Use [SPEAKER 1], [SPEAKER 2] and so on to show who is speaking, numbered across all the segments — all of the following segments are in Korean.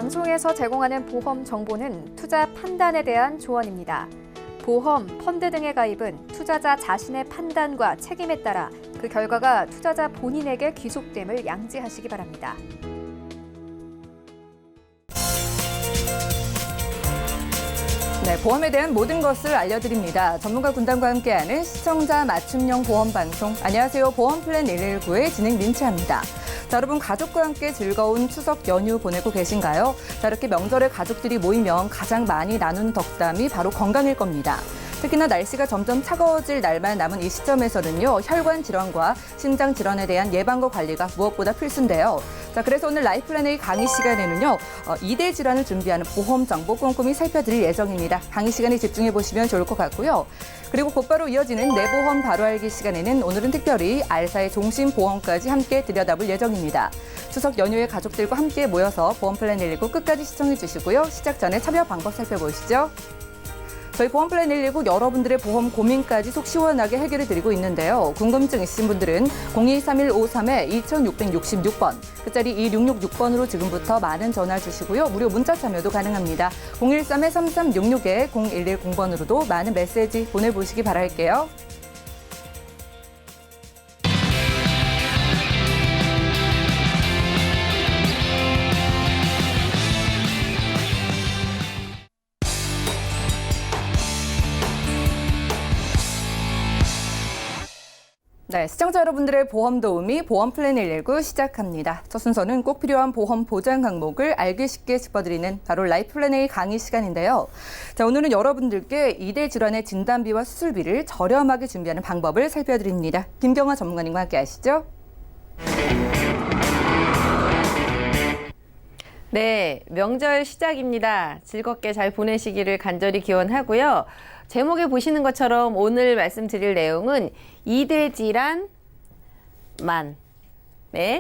[SPEAKER 1] 방송에서 제공하는 보험 정보는 투자 판단에 대한 조언입니다. 보험, 펀드 등의 가입은 투자자 자신의 판단과 책임에 따라 그 결과가 투자자 본인에게 귀속됨을 양지하시기 바랍니다.
[SPEAKER 2] 네, 보험에 대한 모든 것을 알려드립니다. 전문가 군단과 함께하는 시청자 맞춤형 보험 방송. 안녕하세요. 보험플랜 119의 진행 민채합니다. 자, 여러분 가족과 함께 즐거운 추석 연휴 보내고 계신가요? 자, 이렇게 명절에 가족들이 모이면 가장 많이 나눈 덕담이 바로 건강일 겁니다. 특히나 날씨가 점점 차가워질 날만 남은 이 시점에서는요, 혈관 질환과 심장 질환에 대한 예방과 관리가 무엇보다 필수인데요. 자, 그래서 오늘 라이플랜 A 강의 시간에는요, 2대 질환을 준비하는 보험 정보 꼼꼼히 살펴드릴 예정입니다. 강의 시간에 집중해 보시면 좋을 것 같고요. 그리고 곧바로 이어지는 내 보험 바로 알기 시간에는 오늘은 특별히 알사의 종신보험까지 함께 들여다볼 예정입니다. 추석 연휴에 가족들과 함께 모여서 보험플랜 119 끝까지 시청해 주시고요. 시작 전에 참여 방법 살펴보시죠. 저희 보험플랜 119 여러분들의 보험 고민까지 속 시원하게 해결해 드리고 있는데요. 궁금증 있으신 분들은 023153-2666번, 끝자리 2666번으로 지금부터 많은 전화 주시고요. 무료 문자 참여도 가능합니다. 013-3366-0110번으로도 많은 메시지 보내보시기 바랄게요. 네, 시청자 여러분들의 보험 도우미 보험플랜 119 시작합니다. 첫 순서는 꼭 필요한 보험 보장 항목을 알기 쉽게 짚어드리는 바로 라이플랜 A 강의 시간인데요. 자, 오늘은 여러분들께 2대 질환의 진단비와 수술비를 저렴하게 준비하는 방법을 살펴드립니다. 김경화 전문가님과 함께 하시죠.
[SPEAKER 3] 네, 명절 시작입니다. 즐겁게 잘 보내시기를 간절히 기원하고요. 제목에 보시는 것처럼 오늘 말씀드릴 내용은 2대 질환만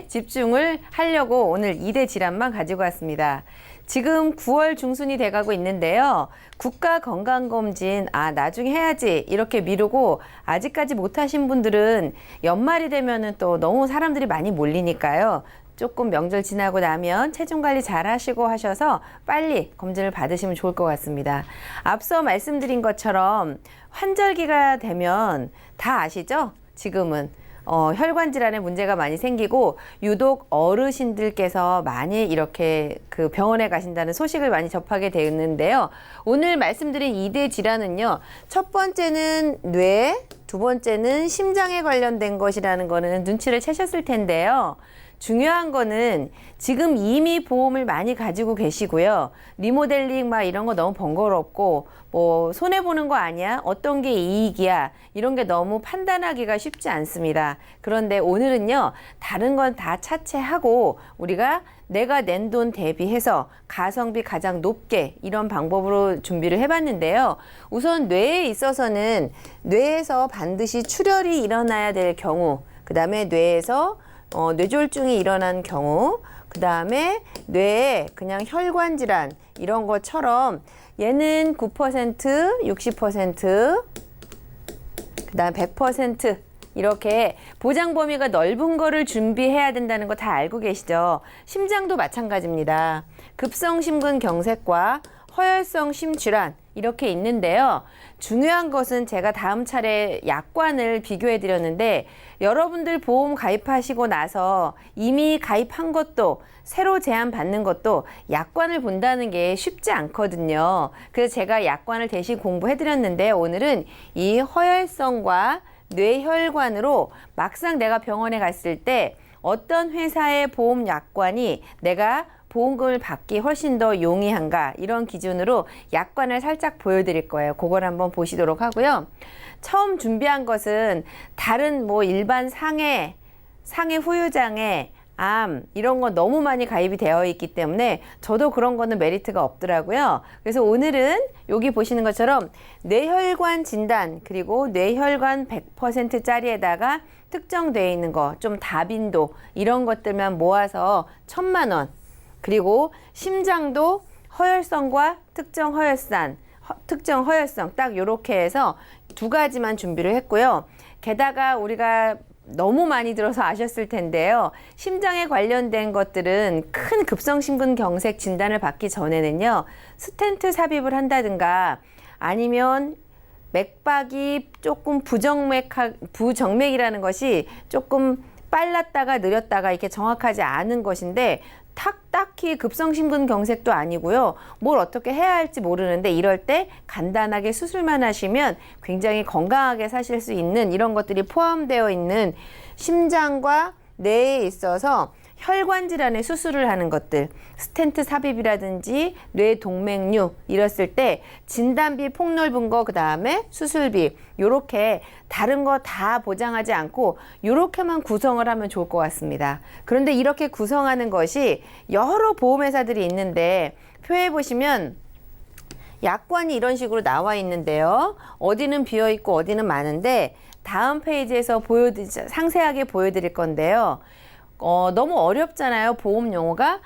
[SPEAKER 3] 집중을 하려고 오늘 2대 질환만 가지고 왔습니다. 지금 9월 중순이 돼가고 있는데요. 국가건강검진 나중에 해야지 이렇게 미루고 아직까지 못하신 분들은 연말이 되면은 또 너무 사람들이 많이 몰리니까요. 조금 명절 지나고 나면 체중 관리 잘 하시고 하셔서 빨리 검진을 받으시면 좋을 것 같습니다. 앞서 말씀드린 것처럼 환절기가 되면 다 아시죠? 지금은 혈관 질환에 문제가 많이 생기고 유독 어르신들께서 많이 이렇게 그 병원에 가신다는 소식을 많이 접하게 되는데요. 오늘 말씀드린 2대 질환은요. 첫 번째는 뇌, 두 번째는 심장에 관련된 것이라는 거는 눈치를 채셨을 텐데요. 중요한 거는 지금 이미 보험을 많이 가지고 계시고요. 리모델링 막 이런 거 너무 번거롭고 뭐 손해보는 거 아니야? 어떤 게 이익이야? 이런 게 너무 판단하기가 쉽지 않습니다. 그런데 오늘은요. 다른 건 다 차치하고 우리가 내가 낸 돈 대비해서 가성비 가장 높게 이런 방법으로 준비를 해봤는데요. 우선 뇌에 있어서는 뇌에서 반드시 출혈이 일어나야 될 경우, 그 다음에 뇌에서 뇌졸중이 일어난 경우, 그 다음에 뇌에 그냥 혈관 질환 이런 것처럼 얘는 9%, 60%, 그 다음 100% 이렇게 보장 범위가 넓은 거를 준비해야 된다는 거 다 알고 계시죠? 심장도 마찬가지입니다. 급성심근경색과 허혈성 심질환 이렇게 있는데요. 중요한 것은 제가 다음 차례 약관을 비교해 드렸는데 여러분들 보험 가입하시고 나서 이미 가입한 것도 새로 제한 받는 것도 약관을 본다는 게 쉽지 않거든요. 그래서 제가 약관을 대신 공부해 드렸는데 오늘은 이 허혈성과 뇌혈관으로 막상 내가 병원에 갔을 때 어떤 회사의 보험 약관이 내가 보험금을 받기 훨씬 더 용이한가 이런 기준으로 약관을 살짝 보여드릴 거예요. 그걸 한번 보시도록 하고요. 처음 준비한 것은 다른 뭐 일반 상해 후유장애, 암 이런 거 너무 많이 가입이 되어 있기 때문에 저도 그런 거는 메리트가 없더라고요. 그래서 오늘은 여기 보시는 것처럼 뇌혈관 진단 그리고 뇌혈관 100%짜리에다가 특정되어 있는 거 좀 다빈도 이런 것들만 모아서 1,000만 원 그리고 심장도 허혈성과 특정 허혈성 딱 요렇게 해서 두 가지만 준비를 했고요. 게다가 우리가 너무 많이 들어서 아셨을 텐데요. 심장에 관련된 것들은 큰 급성심근경색 진단을 받기 전에는요. 스텐트 삽입을 한다든가 아니면 맥박이 조금 부정맥이라는 것이 조금 빨랐다가 느렸다가 이렇게 정확하지 않은 것인데 딱히 급성심근경색도 아니고요. 뭘 어떻게 해야 할지 모르는데 이럴 때 간단하게 수술만 하시면 굉장히 건강하게 사실 수 있는 이런 것들이 포함되어 있는 심장과 뇌에 있어서 혈관 질환의 수술을 하는 것들, 스텐트 삽입이라든지 뇌동맥류 이랬을 때 진단비 폭넓은 거 그다음에 수술비 요렇게 다른 거 다 보장하지 않고 요렇게만 구성을 하면 좋을 것 같습니다. 그런데 이렇게 구성하는 것이 여러 보험회사들이 있는데 표에 보시면 약관이 이런 식으로 나와 있는데요. 어디는 비어 있고 어디는 많은데 다음 페이지에서 상세하게 보여드릴 건데요. 너무 어렵잖아요. 보험 용어가.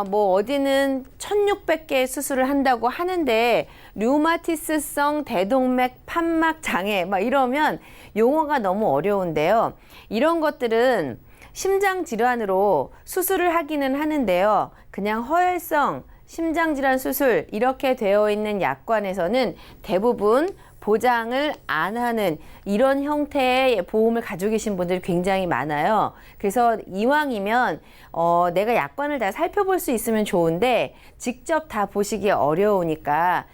[SPEAKER 3] 뭐 어디는 1600개의 수술을 한다고 하는데 류마티스성 대동맥 판막 장애 막 이러면 용어가 너무 어려운데요. 이런 것들은 심장 질환으로 수술을 하기는 하는데요. 그냥 허혈성 심장질환 수술 이렇게 되어 있는 약관에서는 대부분 보장을 안 하는 이런 형태의 보험을 가지고 계신 분들이 굉장히 많아요. 그래서 이왕이면 내가 약관을 다 살펴볼 수 있으면 좋은데 직접 다 보시기 어려우니까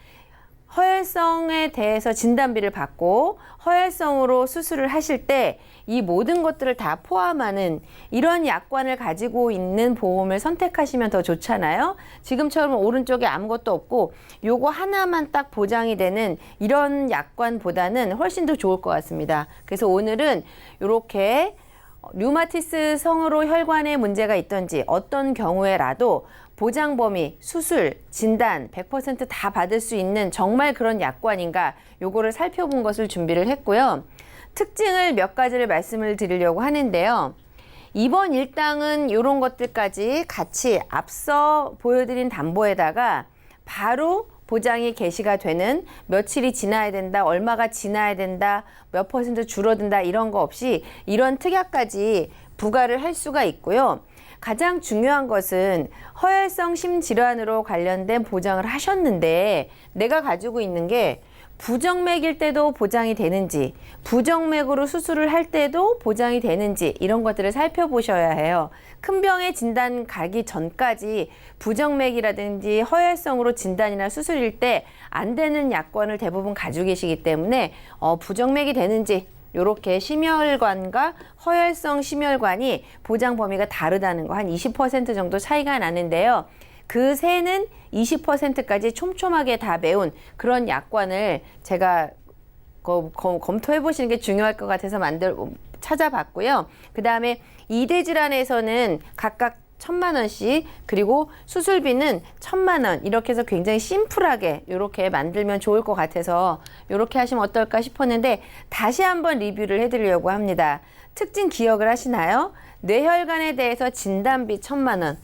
[SPEAKER 3] 허혈성에 대해서 진단비를 받고 허혈성으로 수술을 하실 때 이 모든 것들을 다 포함하는 이런 약관을 가지고 있는 보험을 선택하시면 더 좋잖아요. 지금처럼 오른쪽에 아무것도 없고 요거 하나만 딱 보장이 되는 이런 약관보다는 훨씬 더 좋을 것 같습니다. 그래서 오늘은 이렇게 류마티스 성으로 혈관에 문제가 있던지 어떤 경우에라도 보장 범위, 수술, 진단 100% 다 받을 수 있는 정말 그런 약관인가 요거를 살펴본 것을 준비를 했고요. 특징을 몇 가지를 말씀을 드리려고 하는데요. 이번 일당은 이런 것들까지 같이 앞서 보여드린 담보에다가 바로 보장이 개시가 되는 며칠이 지나야 된다, 얼마가 지나야 된다, 몇 % 줄어든다 이런 거 없이 이런 특약까지 부과를 할 수가 있고요. 가장 중요한 것은 허혈성 심질환으로 관련된 보장을 하셨는데 내가 가지고 있는 게 부정맥일 때도 보장이 되는지 부정맥으로 수술을 할 때도 보장이 되는지 이런 것들을 살펴보셔야 해요. 큰 병의 진단 가기 전까지 부정맥이라든지 허혈성으로 진단이나 수술일 때 안 되는 약관을 대부분 가지고 계시기 때문에 부정맥이 되는지 이렇게 심혈관과 허혈성 심혈관이 보장 범위가 다르다는 거 한 20% 정도 차이가 나는데요. 그 세는 20%까지 촘촘하게 다 메운 그런 약관을 제가 검토해 보시는 게 중요할 것 같아서 찾아봤고요. 그 다음에 2대 질환에서는 각각 1000만 원씩 그리고 수술비는 1000만 원 이렇게 해서 굉장히 심플하게 이렇게 만들면 좋을 것 같아서 이렇게 하시면 어떨까 싶었는데 다시 한번 리뷰를 해드리려고 합니다. 특징 기억을 하시나요? 뇌혈관에 대해서 진단비 1000만 원,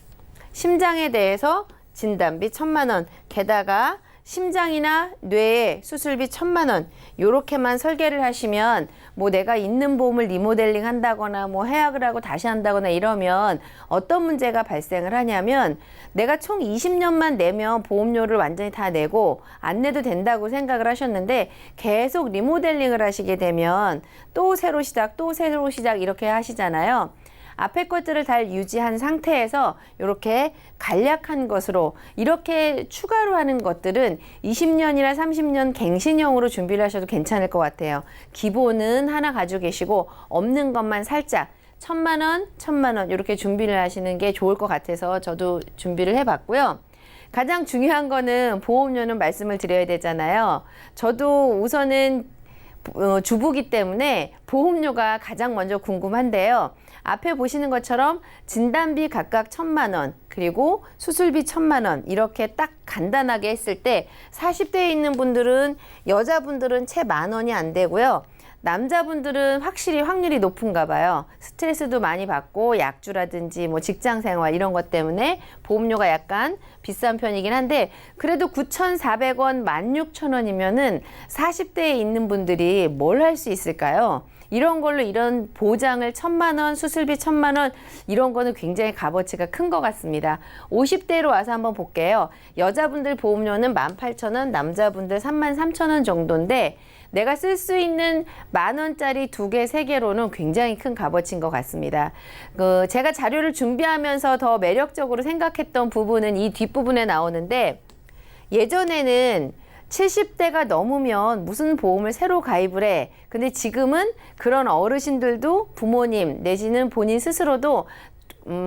[SPEAKER 3] 심장에 대해서 진단비 1000만 원, 게다가 심장이나 뇌에 수술비 1000만 원 요렇게만 설계를 하시면 뭐 내가 있는 보험을 리모델링 한다거나 뭐 해약을 하고 다시 한다거나 이러면 어떤 문제가 발생을 하냐면 내가 총 20년만 내면 보험료를 완전히 다 내고 안 내도 된다고 생각을 하셨는데 계속 리모델링을 하시게 되면 또 새로 시작 이렇게 하시잖아요. 앞에 것들을 잘 유지한 상태에서 이렇게 간략한 것으로 이렇게 추가로 하는 것들은 20년이나 30년 갱신형으로 준비를 하셔도 괜찮을 것 같아요. 기본은 하나 가지고 계시고 없는 것만 살짝 1000만 원, 1000만 원 이렇게 준비를 하시는 게 좋을 것 같아서 저도 준비를 해봤고요. 가장 중요한 거는 보험료는 말씀을 드려야 되잖아요. 저도 우선은 주부기 때문에 보험료가 가장 먼저 궁금한데요. 앞에 보시는 것처럼 진단비 각각 1000만 원 그리고 수술비 1000만 원 이렇게 딱 간단하게 했을 때 40대에 있는 분들은 여자분들은 채 10,000원이 안 되고요. 남자분들은 확실히 확률이 높은가 봐요. 스트레스도 많이 받고 약주라든지 뭐 직장 생활 이런 것 때문에 보험료가 약간 비싼 편이긴 한데 그래도 9,400원, 16,000원이면은 40대에 있는 분들이 뭘 할 수 있을까요? 이런 걸로 이런 보장을 1,000만 원, 수술비 1,000만 원 이런 거는 굉장히 값어치가 큰 것 같습니다. 50대로 와서 한번 볼게요. 여자분들 보험료는 18,000원, 남자분들 33,000원 정도인데 내가 쓸 수 있는 10,000원짜리 2개, 3개로는 굉장히 큰 값어치인 것 같습니다. 제가 자료를 준비하면서 더 매력적으로 생각했던 부분은 이 뒷부분에 나오는데 예전에는 70대가 넘으면 무슨 보험을 새로 가입을 해. 근데 지금은 그런 어르신들도 부모님 내지는 본인 스스로도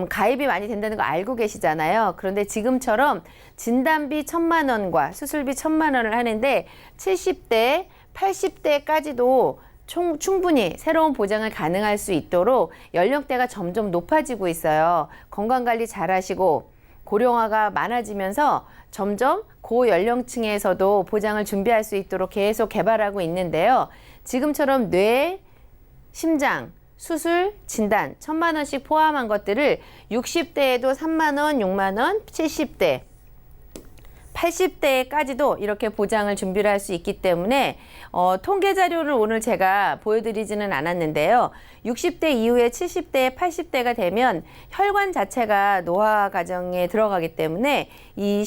[SPEAKER 3] 가입이 많이 된다는 거 알고 계시잖아요. 그런데 지금처럼 진단비 1,000만 원과 수술비 1,000만 원을 하는데 70대, 80대까지도 충분히 새로운 보장을 가능할 수 있도록 연령대가 점점 높아지고 있어요. 건강관리 잘 하시고 고령화가 많아지면서 점점 고연령층에서도 보장을 준비할 수 있도록 계속 개발하고 있는데요. 지금처럼 뇌, 심장, 수술, 진단 1,000만 원씩 포함한 것들을 60대에도 3만 원, 6만 원, 70대, 80대까지도 이렇게 보장을 준비를 할 수 있기 때문에 통계 자료를 오늘 제가 보여드리지는 않았는데요. 60대 이후에 70대, 80대가 되면 혈관 자체가 노화 과정에 들어가기 때문에 이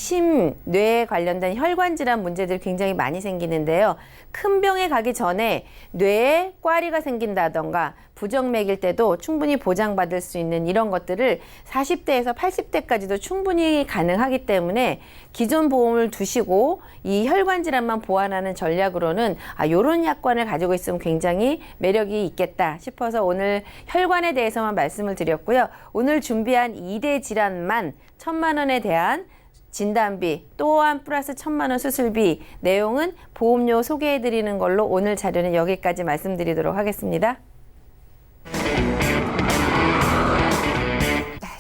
[SPEAKER 3] 뇌에 관련된 혈관 질환 문제들이 굉장히 많이 생기는데요. 큰 병에 가기 전에 뇌에 꽈리가 생긴다던가 부정맥일 때도 충분히 보장받을 수 있는 이런 것들을 40대에서 80대까지도 충분히 가능하기 때문에 기존 보험을 두시고 이 혈관 질환만 보완하는 전략으로는 이런 약관을 가지고 있으면 굉장히 매력이 있겠다 싶어서 오늘 혈관에 대해서만 말씀을 드렸고요. 오늘 준비한 2대 질환만 1,000만 원에 대한 진단비 또한 플러스 1,000만 원 수술비 내용은 보험료 소개해드리는 걸로 오늘 자료는 여기까지 말씀드리도록 하겠습니다.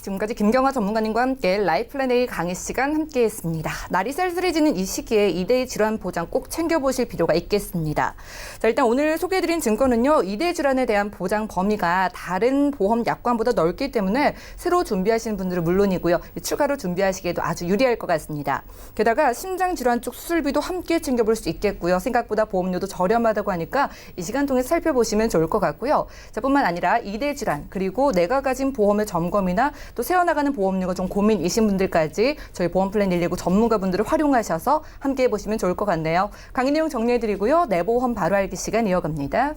[SPEAKER 2] 지금까지 김경화 전문가님과 함께 라이플랜 A 강의 시간 함께했습니다. 날이 쌀쌀해지는 이 시기에 2대 질환 보장 꼭 챙겨보실 필요가 있겠습니다. 자, 일단 오늘 소개해드린 증권은요. 2대 질환에 대한 보장 범위가 다른 보험 약관보다 넓기 때문에 새로 준비하시는 분들은 물론이고요. 추가로 준비하시기에도 아주 유리할 것 같습니다. 게다가 심장 질환 쪽 수술비도 함께 챙겨볼 수 있겠고요. 생각보다 보험료도 저렴하다고 하니까 이 시간 통해 살펴보시면 좋을 것 같고요. 자, 뿐만 아니라 2대 질환 그리고 내가 가진 보험의 점검이나 또 세워나가는 보험료가 좀 고민이신 분들까지 저희 보험플랜 119 전문가분들을 활용하셔서 함께 해보시면 좋을 것 같네요. 강의 내용 정리해드리고요. 내 보험 바로 알기 시간 이어갑니다.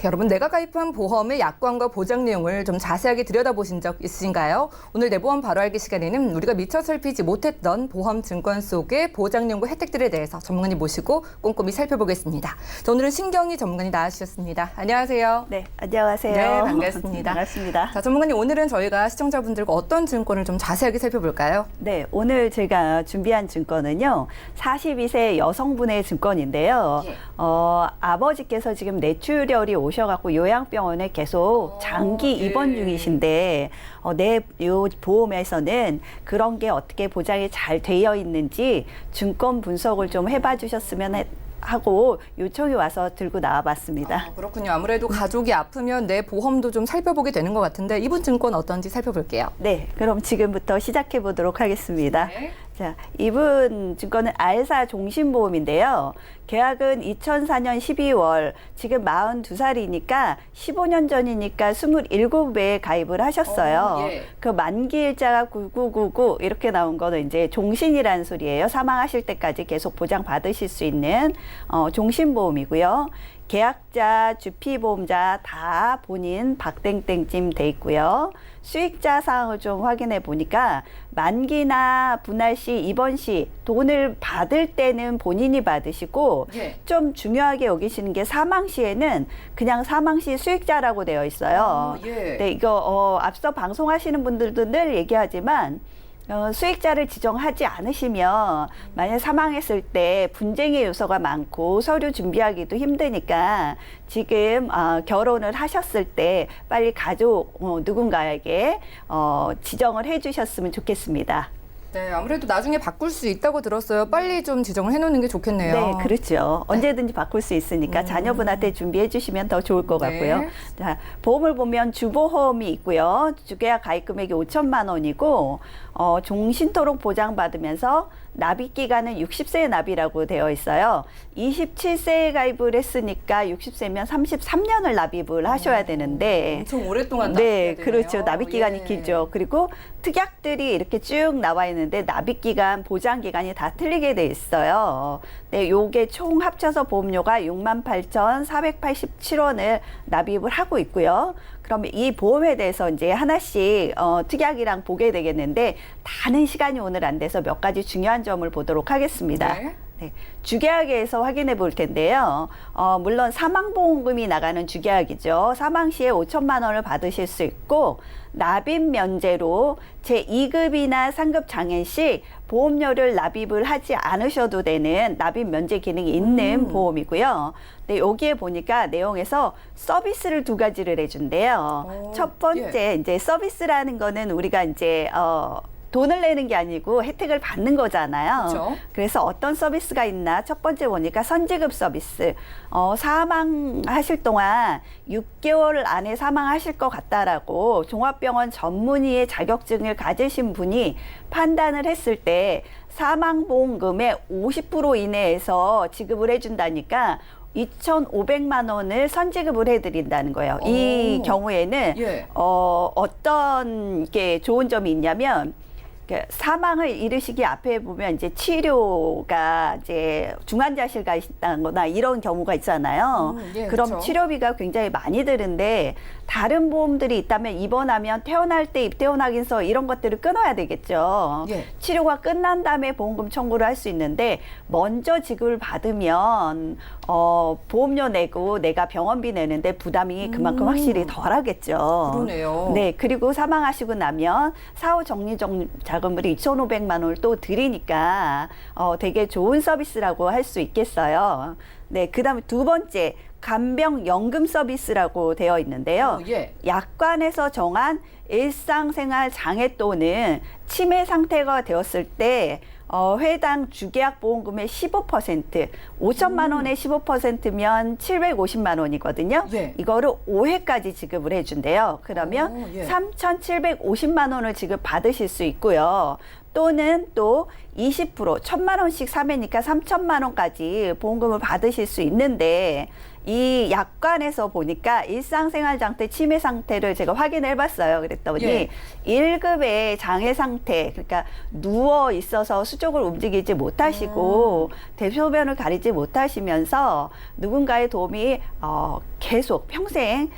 [SPEAKER 2] 여러분 내가 가입한 보험의 약관과 보장 내용을 좀 자세하게 들여다보신 적 있으신가요? 오늘 내 보험 바로 알기 시간에는 우리가 미처 살피지 못했던 보험 증권 속의 보장 내용과 혜택들에 대해서 전문가님 모시고 꼼꼼히 살펴보겠습니다. 자, 오늘은 신경희 전문가님 나와주셨습니다. 안녕하세요.
[SPEAKER 4] 네, 안녕하세요.
[SPEAKER 2] 네, 반갑습니다.
[SPEAKER 4] 반갑습니다.
[SPEAKER 2] 자, 전문가님 오늘은 저희가 시청자분들과 어떤 증권을 좀 자세하게 살펴볼까요?
[SPEAKER 4] 네, 오늘 제가 준비한 증권은요. 42세 여성분의 증권인데요.
[SPEAKER 2] 예.
[SPEAKER 4] 아버지께서 지금 뇌출혈이 오셔갖고 요양병원에 계속 장기 입원 중이신데 내 요 보험에서는 그런 게 어떻게 보장이 잘 되어 있는지 증권 분석을 좀 해봐 주셨으면 하고 요청이 와서 들고 나와봤습니다.
[SPEAKER 2] 아, 그렇군요. 아무래도 가족이 아프면 내 보험도 좀 살펴보게 되는 것 같은데 이분 증권 어떤지 살펴볼게요.
[SPEAKER 4] 네, 그럼 지금부터 시작해 보도록 하겠습니다.
[SPEAKER 2] 네.
[SPEAKER 4] 자, 이분 증권은 알사 종신보험인데요. 계약은 2004년 12월, 지금 42살이니까 15년 전이니까 27배에 가입을 하셨어요.
[SPEAKER 2] 예.
[SPEAKER 4] 그 만기일자가 9999 이렇게 나온 거는 이제 종신이라는 소리예요. 사망하실 때까지 계속 보장 받으실 수 있는 종신보험이고요. 계약자, 주피보험자 다 본인 박땡땡찜 돼 있고요. 수익자 사항을 좀 확인해 보니까 만기나 분할 시, 입원 시 돈을 받을 때는 본인이 받으시고
[SPEAKER 2] 예.
[SPEAKER 4] 좀 중요하게 여기시는 게 사망 시에는 그냥 사망 시 수익자라고 되어 있어요.
[SPEAKER 2] 예.
[SPEAKER 4] 네, 이거 앞서 방송하시는 분들도 늘 얘기하지만 수익자를 지정하지 않으시면 만약 사망했을 때 분쟁의 요소가 많고 서류 준비하기도 힘드니까 지금 결혼을 하셨을 때 빨리 가족 누군가에게 지정을 해주셨으면 좋겠습니다.
[SPEAKER 2] 네, 아무래도 나중에 바꿀 수 있다고 들었어요. 빨리 좀 지정을 해놓는 게 좋겠네요.
[SPEAKER 4] 네, 그렇죠. 언제든지 바꿀 수 있으니까 자녀분한테 준비해 주시면 더 좋을 것 같고요.
[SPEAKER 2] 네.
[SPEAKER 4] 자, 보험을 보면 주보험이 있고요. 주계약 가입 금액이 5천만 원이고 종신토록 보장받으면서 납입 기간은 60세의 납이라고 되어 있어요. 27세에 가입을 했으니까 60세면 33년을 납입을 하셔야 되는데
[SPEAKER 2] 엄청 오랫동안
[SPEAKER 4] 네,
[SPEAKER 2] 납입해야 되네요.
[SPEAKER 4] 그렇죠. 납입 기간이
[SPEAKER 2] 예.
[SPEAKER 4] 길죠. 그리고 특약들이 이렇게 쭉 나와 있는데 납입 기간, 보장 기간이 다 틀리게 돼 있어요. 네, 요게 총 합쳐서 보험료가 68,487원을 납입을 하고 있고요. 그러면 이 보험에 대해서 이제 하나씩 특약이랑 보게 되겠는데 다는 시간이 오늘 안 돼서 몇 가지 중요한 점을 보도록 하겠습니다.
[SPEAKER 2] 네.
[SPEAKER 4] 네, 주계약에서 확인해 볼 텐데요. 물론 사망보험금이 나가는 주계약이죠. 사망 시에 5천만 원을 받으실 수 있고 납입 면제로 제2급이나 상급 장애 시 보험료를 납입을 하지 않으셔도 되는 납입 면제 기능이 있는 보험이고요. 네, 여기에 보니까 내용에서 서비스를 두 가지를 해준대요. 첫 번째 이제 서비스라는 거는 우리가 이제 돈을 내는 게 아니고 혜택을 받는 거잖아요.
[SPEAKER 2] 그렇죠.
[SPEAKER 4] 그래서 어떤 서비스가 있나 첫 번째 보니까 선지급 서비스. 사망하실 동안 6개월 안에 사망하실 것 같다라고 종합병원 전문의의 자격증을 가지신 분이 판단을 했을 때 사망보험금의 50% 이내에서 지급을 해준다니까 2,500만 원을 선지급을 해드린다는 거예요. 이 경우에는
[SPEAKER 2] 예.
[SPEAKER 4] 어떤 게 좋은 점이 있냐면 사망을 이르시기 앞에 보면 이제 치료가 이제 중환자실 가 있다거나 이런 경우가 있잖아요.
[SPEAKER 2] 예,
[SPEAKER 4] 그럼
[SPEAKER 2] 그렇죠.
[SPEAKER 4] 치료비가 굉장히 많이 드는데 다른 보험들이 있다면 입원하면 퇴원할 때 입퇴원 확인서 이런 것들을 끊어야 되겠죠.
[SPEAKER 2] 예.
[SPEAKER 4] 치료가 끝난 다음에 보험금 청구를 할 수 있는데 먼저 지급을 받으면 보험료 내고 내가 병원비 내는데 부담이 그만큼 확실히 덜하겠죠.
[SPEAKER 2] 그러네요.
[SPEAKER 4] 네, 그리고 사망하시고 나면 사후 정리 자금으로 2,500만 원을 또 드리니까 되게 좋은 서비스라고 할 수 있겠어요. 네, 그다음에 두 번째 간병연금 서비스라고 되어 있는데요.
[SPEAKER 2] 예.
[SPEAKER 4] 약관에서 정한 일상생활 장애 또는 치매 상태가 되었을 때 회당 주계약 보험금의 15%, 5천만 원의 15%면 750만 원이거든요.
[SPEAKER 2] 예.
[SPEAKER 4] 이거를 5회까지 지급을 해준대요. 그러면
[SPEAKER 2] 예.
[SPEAKER 4] 3,750만 원을 지급 받으실 수 있고요. 또는 또 20% 1,000만 원씩 사매니까 3,000만 원까지 보험금을 받으실 수 있는데 이 약관에서 보니까 일상생활 장애 치매 상태를 제가 확인해 봤어요. 그랬더니
[SPEAKER 2] 예.
[SPEAKER 4] 1급의 장애 상태, 그러니까 누워 있어서 수족을 움직이지 못하시고 대소변을 가리지 못하시면서 누군가의 도움이 계속 평생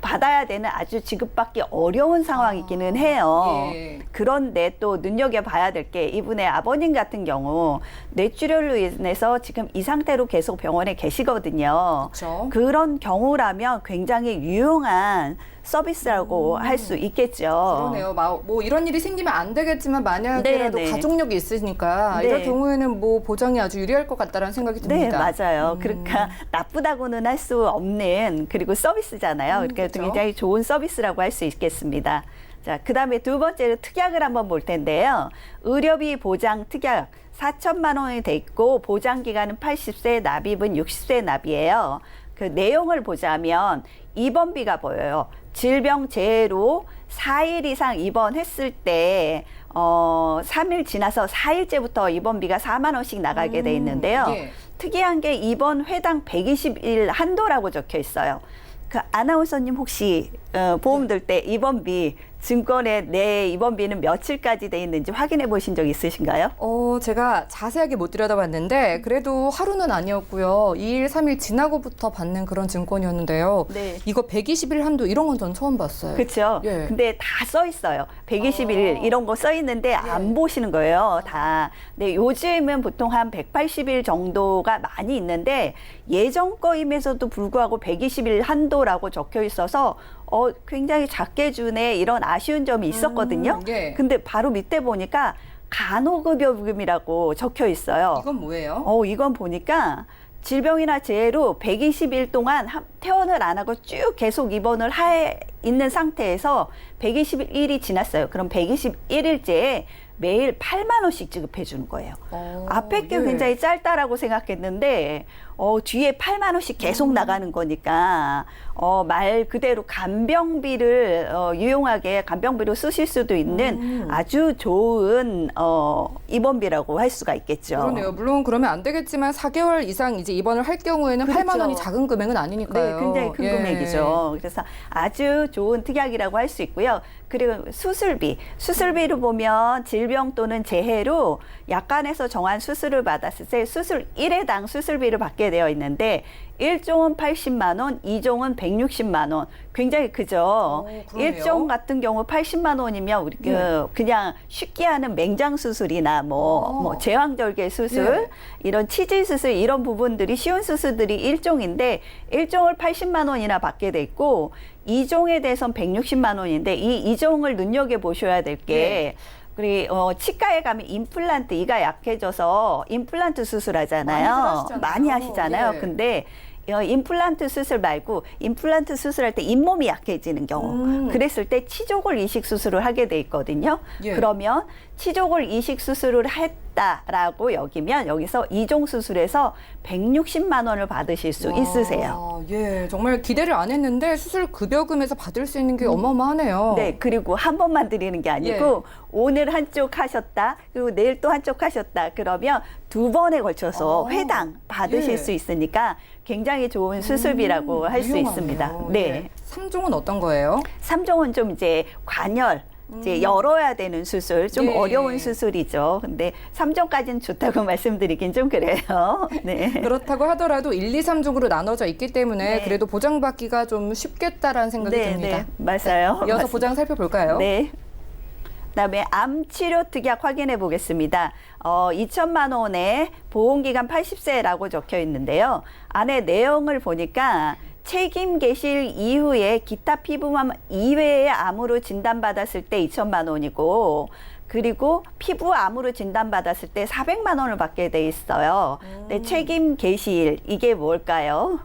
[SPEAKER 4] 받아야 되는 아주 지급받기 어려운 상황이기는 해요.
[SPEAKER 2] 예.
[SPEAKER 4] 그런데 또 눈여겨봐야 될 게 이분의 아버님 같은 경우 뇌출혈로 인해서 지금 이 상태로 계속 병원에 계시거든요.
[SPEAKER 2] 그렇죠.
[SPEAKER 4] 그런 경우라면 굉장히 유용한 서비스라고 할 수 있겠죠.
[SPEAKER 2] 그러네요. 뭐 이런 일이 생기면 안 되겠지만 만약이라도
[SPEAKER 4] 네, 네.
[SPEAKER 2] 가족력이 있으니까
[SPEAKER 4] 네.
[SPEAKER 2] 이럴 경우에는 뭐 보장이 아주 유리할 것 같다는 생각이
[SPEAKER 4] 네,
[SPEAKER 2] 듭니다.
[SPEAKER 4] 맞아요. 그러니까 나쁘다고는 할 수 없는 그리고 서비스잖아요. 그러니까
[SPEAKER 2] 그렇죠.
[SPEAKER 4] 굉장히 좋은 서비스라고 할 수 있겠습니다. 자, 그다음에 두 번째로 특약을 한번 볼 텐데요. 의료비 보장 특약 4천만 원이 돼 있고 보장 기간은 80세, 납입은 60세 납이에요. 그 내용을 보자면 입원비가 보여요. 질병 재해로 4일 이상 입원했을 때 3일 지나서 4일째부터 입원비가 4만 원씩 나가게 돼 있는데요.
[SPEAKER 2] 예.
[SPEAKER 4] 특이한 게 입원 회당 120일 한도라고 적혀 있어요. 그 아나운서님 혹시 보험 들 때 입원비 증권에 내 입원비는 며칠까지 돼 있는지 확인해 보신 적 있으신가요?
[SPEAKER 2] 제가 자세하게 못 들여다봤는데 그래도 하루는 아니었고요. 2일, 3일 지나고부터 받는 그런 증권이었는데요.
[SPEAKER 4] 네.
[SPEAKER 2] 이거 120일 한도 이런 건 전 처음 봤어요.
[SPEAKER 4] 그렇죠.
[SPEAKER 2] 예.
[SPEAKER 4] 근데 다 써 있어요. 120일 이런 거 써 있는데 안 보시는 거예요. 다. 근데 요즘은 보통 한 180일 정도가 많이 있는데 예전 거임에서도 불구하고 120일 한도라고 적혀 있어서 굉장히 작게 주네 이런 아쉬운 점이 있었거든요.
[SPEAKER 2] 예.
[SPEAKER 4] 근데 바로 밑에 보니까 간호급여금이라고 적혀 있어요.
[SPEAKER 2] 이건 뭐예요?
[SPEAKER 4] 이건 보니까 질병이나 재해로 120일 동안 퇴원을 안 하고 쭉 계속 입원을 있는 상태에서 121일이 지났어요. 그럼 121일째에 매일 8만 원씩 지급해 주는 거예요. 앞에 게
[SPEAKER 2] 예.
[SPEAKER 4] 굉장히 짧다라고 생각했는데 뒤에 8만 원씩 계속 나가는 거니까 말 그대로 간병비를 유용하게 간병비로 쓰실 수도 있는 아주 좋은 입원비라고 할 수가 있겠죠.
[SPEAKER 2] 그러네요. 물론 그러면 안 되겠지만 4개월 이상 이제 입원을 할 경우에는
[SPEAKER 4] 그렇죠.
[SPEAKER 2] 8만 원이 작은 금액은 아니니까요.
[SPEAKER 4] 네, 굉장히 큰
[SPEAKER 2] 예.
[SPEAKER 4] 금액이죠. 그래서 아주 좋은 특약이라고 할 수 있고요. 그리고 수술비를 보면 질병 또는 재해로 약관에서 정한 수술을 받았을 때 수술 1회당 수술비를 받게 되어 있는데 1종은 80만 원, 2종은 160만 원. 굉장히 크죠.
[SPEAKER 2] 그러네요.
[SPEAKER 4] 1종 같은 경우 80만 원이면 우리 그냥 쉽게 하는 맹장 수술이나 뭐 제왕절개 수술, 이런 치질 수술 이런 부분들이 쉬운 수술들이 1종인데 1종을 80만 원이나 받게 돼 있고 2종에 대해서는 160만 원인데 이 2종을 눈여겨 보셔야 될 게 그리고 치과에 가면 임플란트 이가 약해져서 임플란트 수술하잖아요. 많이 하시잖아요.
[SPEAKER 2] 예.
[SPEAKER 4] 근데 임플란트 수술 말고 임플란트 수술할 때 잇몸이 약해지는 경우 그랬을 때 치조골 이식 수술을 하게 돼 있거든요.
[SPEAKER 2] 예.
[SPEAKER 4] 그러면 치조골 이식 수술을 했다라고 여기면 여기서 2종 수술에서 160만 원을 받으실 수 있으세요.
[SPEAKER 2] 예, 정말 기대를 안 했는데 수술 급여금에서 받을 수 있는 게 어마어마하네요.
[SPEAKER 4] 네, 그리고 한 번만 드리는 게 아니고 오늘 한쪽 하셨다, 그리고 내일 또 한쪽 하셨다. 그러면 두 번에 걸쳐서 회당 받으실 수 있으니까 굉장히 좋은 수술비라고 할 수 있습니다. 네.
[SPEAKER 2] 예. 3종은 어떤 거예요?
[SPEAKER 4] 3종은 좀 이제 관열, 이제 열어야 되는 수술, 좀
[SPEAKER 2] 예.
[SPEAKER 4] 어려운 수술이죠. 근데 3종까지는 좋다고 말씀드리긴 좀 그래요. 네.
[SPEAKER 2] 그렇다고 하더라도 1, 2, 3종으로 나눠져 있기 때문에
[SPEAKER 4] 네.
[SPEAKER 2] 그래도 보장받기가 좀 쉽겠다라는 생각이 듭니다.
[SPEAKER 4] 네, 맞아요.
[SPEAKER 2] 이어서
[SPEAKER 4] 맞습니다.
[SPEAKER 2] 보장 살펴볼까요?
[SPEAKER 4] 네. 그다음에 암 치료 특약 확인해 보겠습니다. 2천만 원에 보험기간 80세라고 적혀 있는데요. 안에 내용을 보니까 책임 개실 이후에 기타 피부암 이외의 암으로 진단받았을 때 2천만 원이고 그리고 피부암으로 진단받았을 때 400만 원을 받게 돼 있어요. 네, 책임 개시일 이게 뭘까요?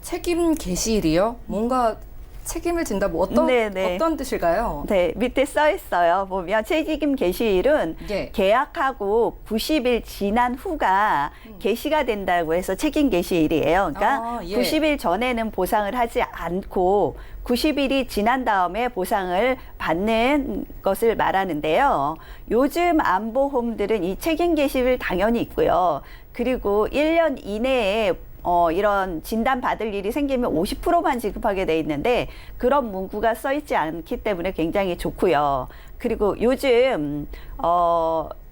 [SPEAKER 2] 책임 개시일이요? 뭔가 책임을 진다. 뭐 어떤 뜻일까요?
[SPEAKER 4] 네, 밑에 써 있어요. 보면 책임 개시일은
[SPEAKER 2] 예.
[SPEAKER 4] 계약하고 90일 지난 후가 개시가 된다고 해서 책임 개시일이에요. 그러니까 90일 전에는 보상을 하지 않고 90일이 지난 다음에 보상을 받는 것을 말하는데요. 요즘 암보험들은 이 책임 개시일 당연히 있고요. 그리고 1년 이내에 이런 진단 받을 일이 생기면 50%만 지급하게 돼 있는데 그런 문구가 써 있지 않기 때문에 굉장히 좋고요. 그리고 요즘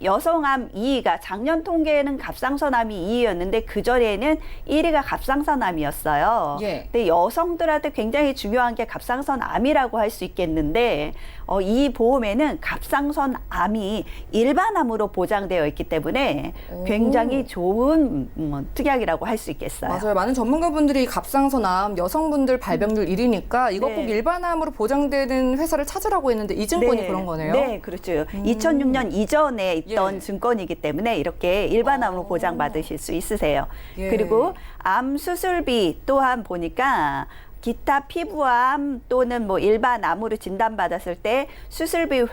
[SPEAKER 4] 여성암 2위가 작년 통계에는 갑상선암이 2위였는데 그전에는 1위가 갑상선암이었어요.
[SPEAKER 2] 예.
[SPEAKER 4] 근데 여성들한테 굉장히 중요한 게 갑상선암이라고 할 수 있겠는데 이 보험에는 갑상선암이 일반암으로 보장되어 있기 때문에 굉장히 좋은 특약이라고 할 수 있겠어요.
[SPEAKER 2] 맞아요. 많은 전문가분들이 갑상선암 여성분들 발병률 1위니까 이거
[SPEAKER 4] 네.
[SPEAKER 2] 꼭 일반암으로 보장되는 회사를 찾으라고 했는데 이 증권이 그런 거네요.
[SPEAKER 4] 네, 그렇죠. 2006년 이전에 있던
[SPEAKER 2] 예.
[SPEAKER 4] 증권이기 때문에 이렇게 일반암으로 보장받으실 수 있으세요.
[SPEAKER 2] 예.
[SPEAKER 4] 그리고 암 수술비 또한 보니까 기타 피부암 또는 뭐 일반 암으로 진단받았을 때 수술비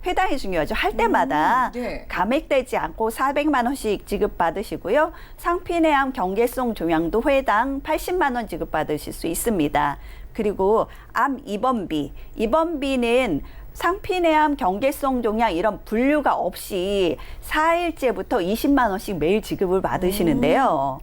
[SPEAKER 4] 회당이 중요하죠. 할 때마다
[SPEAKER 2] 네.
[SPEAKER 4] 감액되지 않고 400만 원씩 지급받으시고요. 상피내암 경계성 종양도 회당 80만 원 지급받으실 수 있습니다. 그리고 암 입원비는 상피내암 경계성 종양 이런 분류가 없이 4일째부터 20만 원씩 매일 지급을 받으시는데요.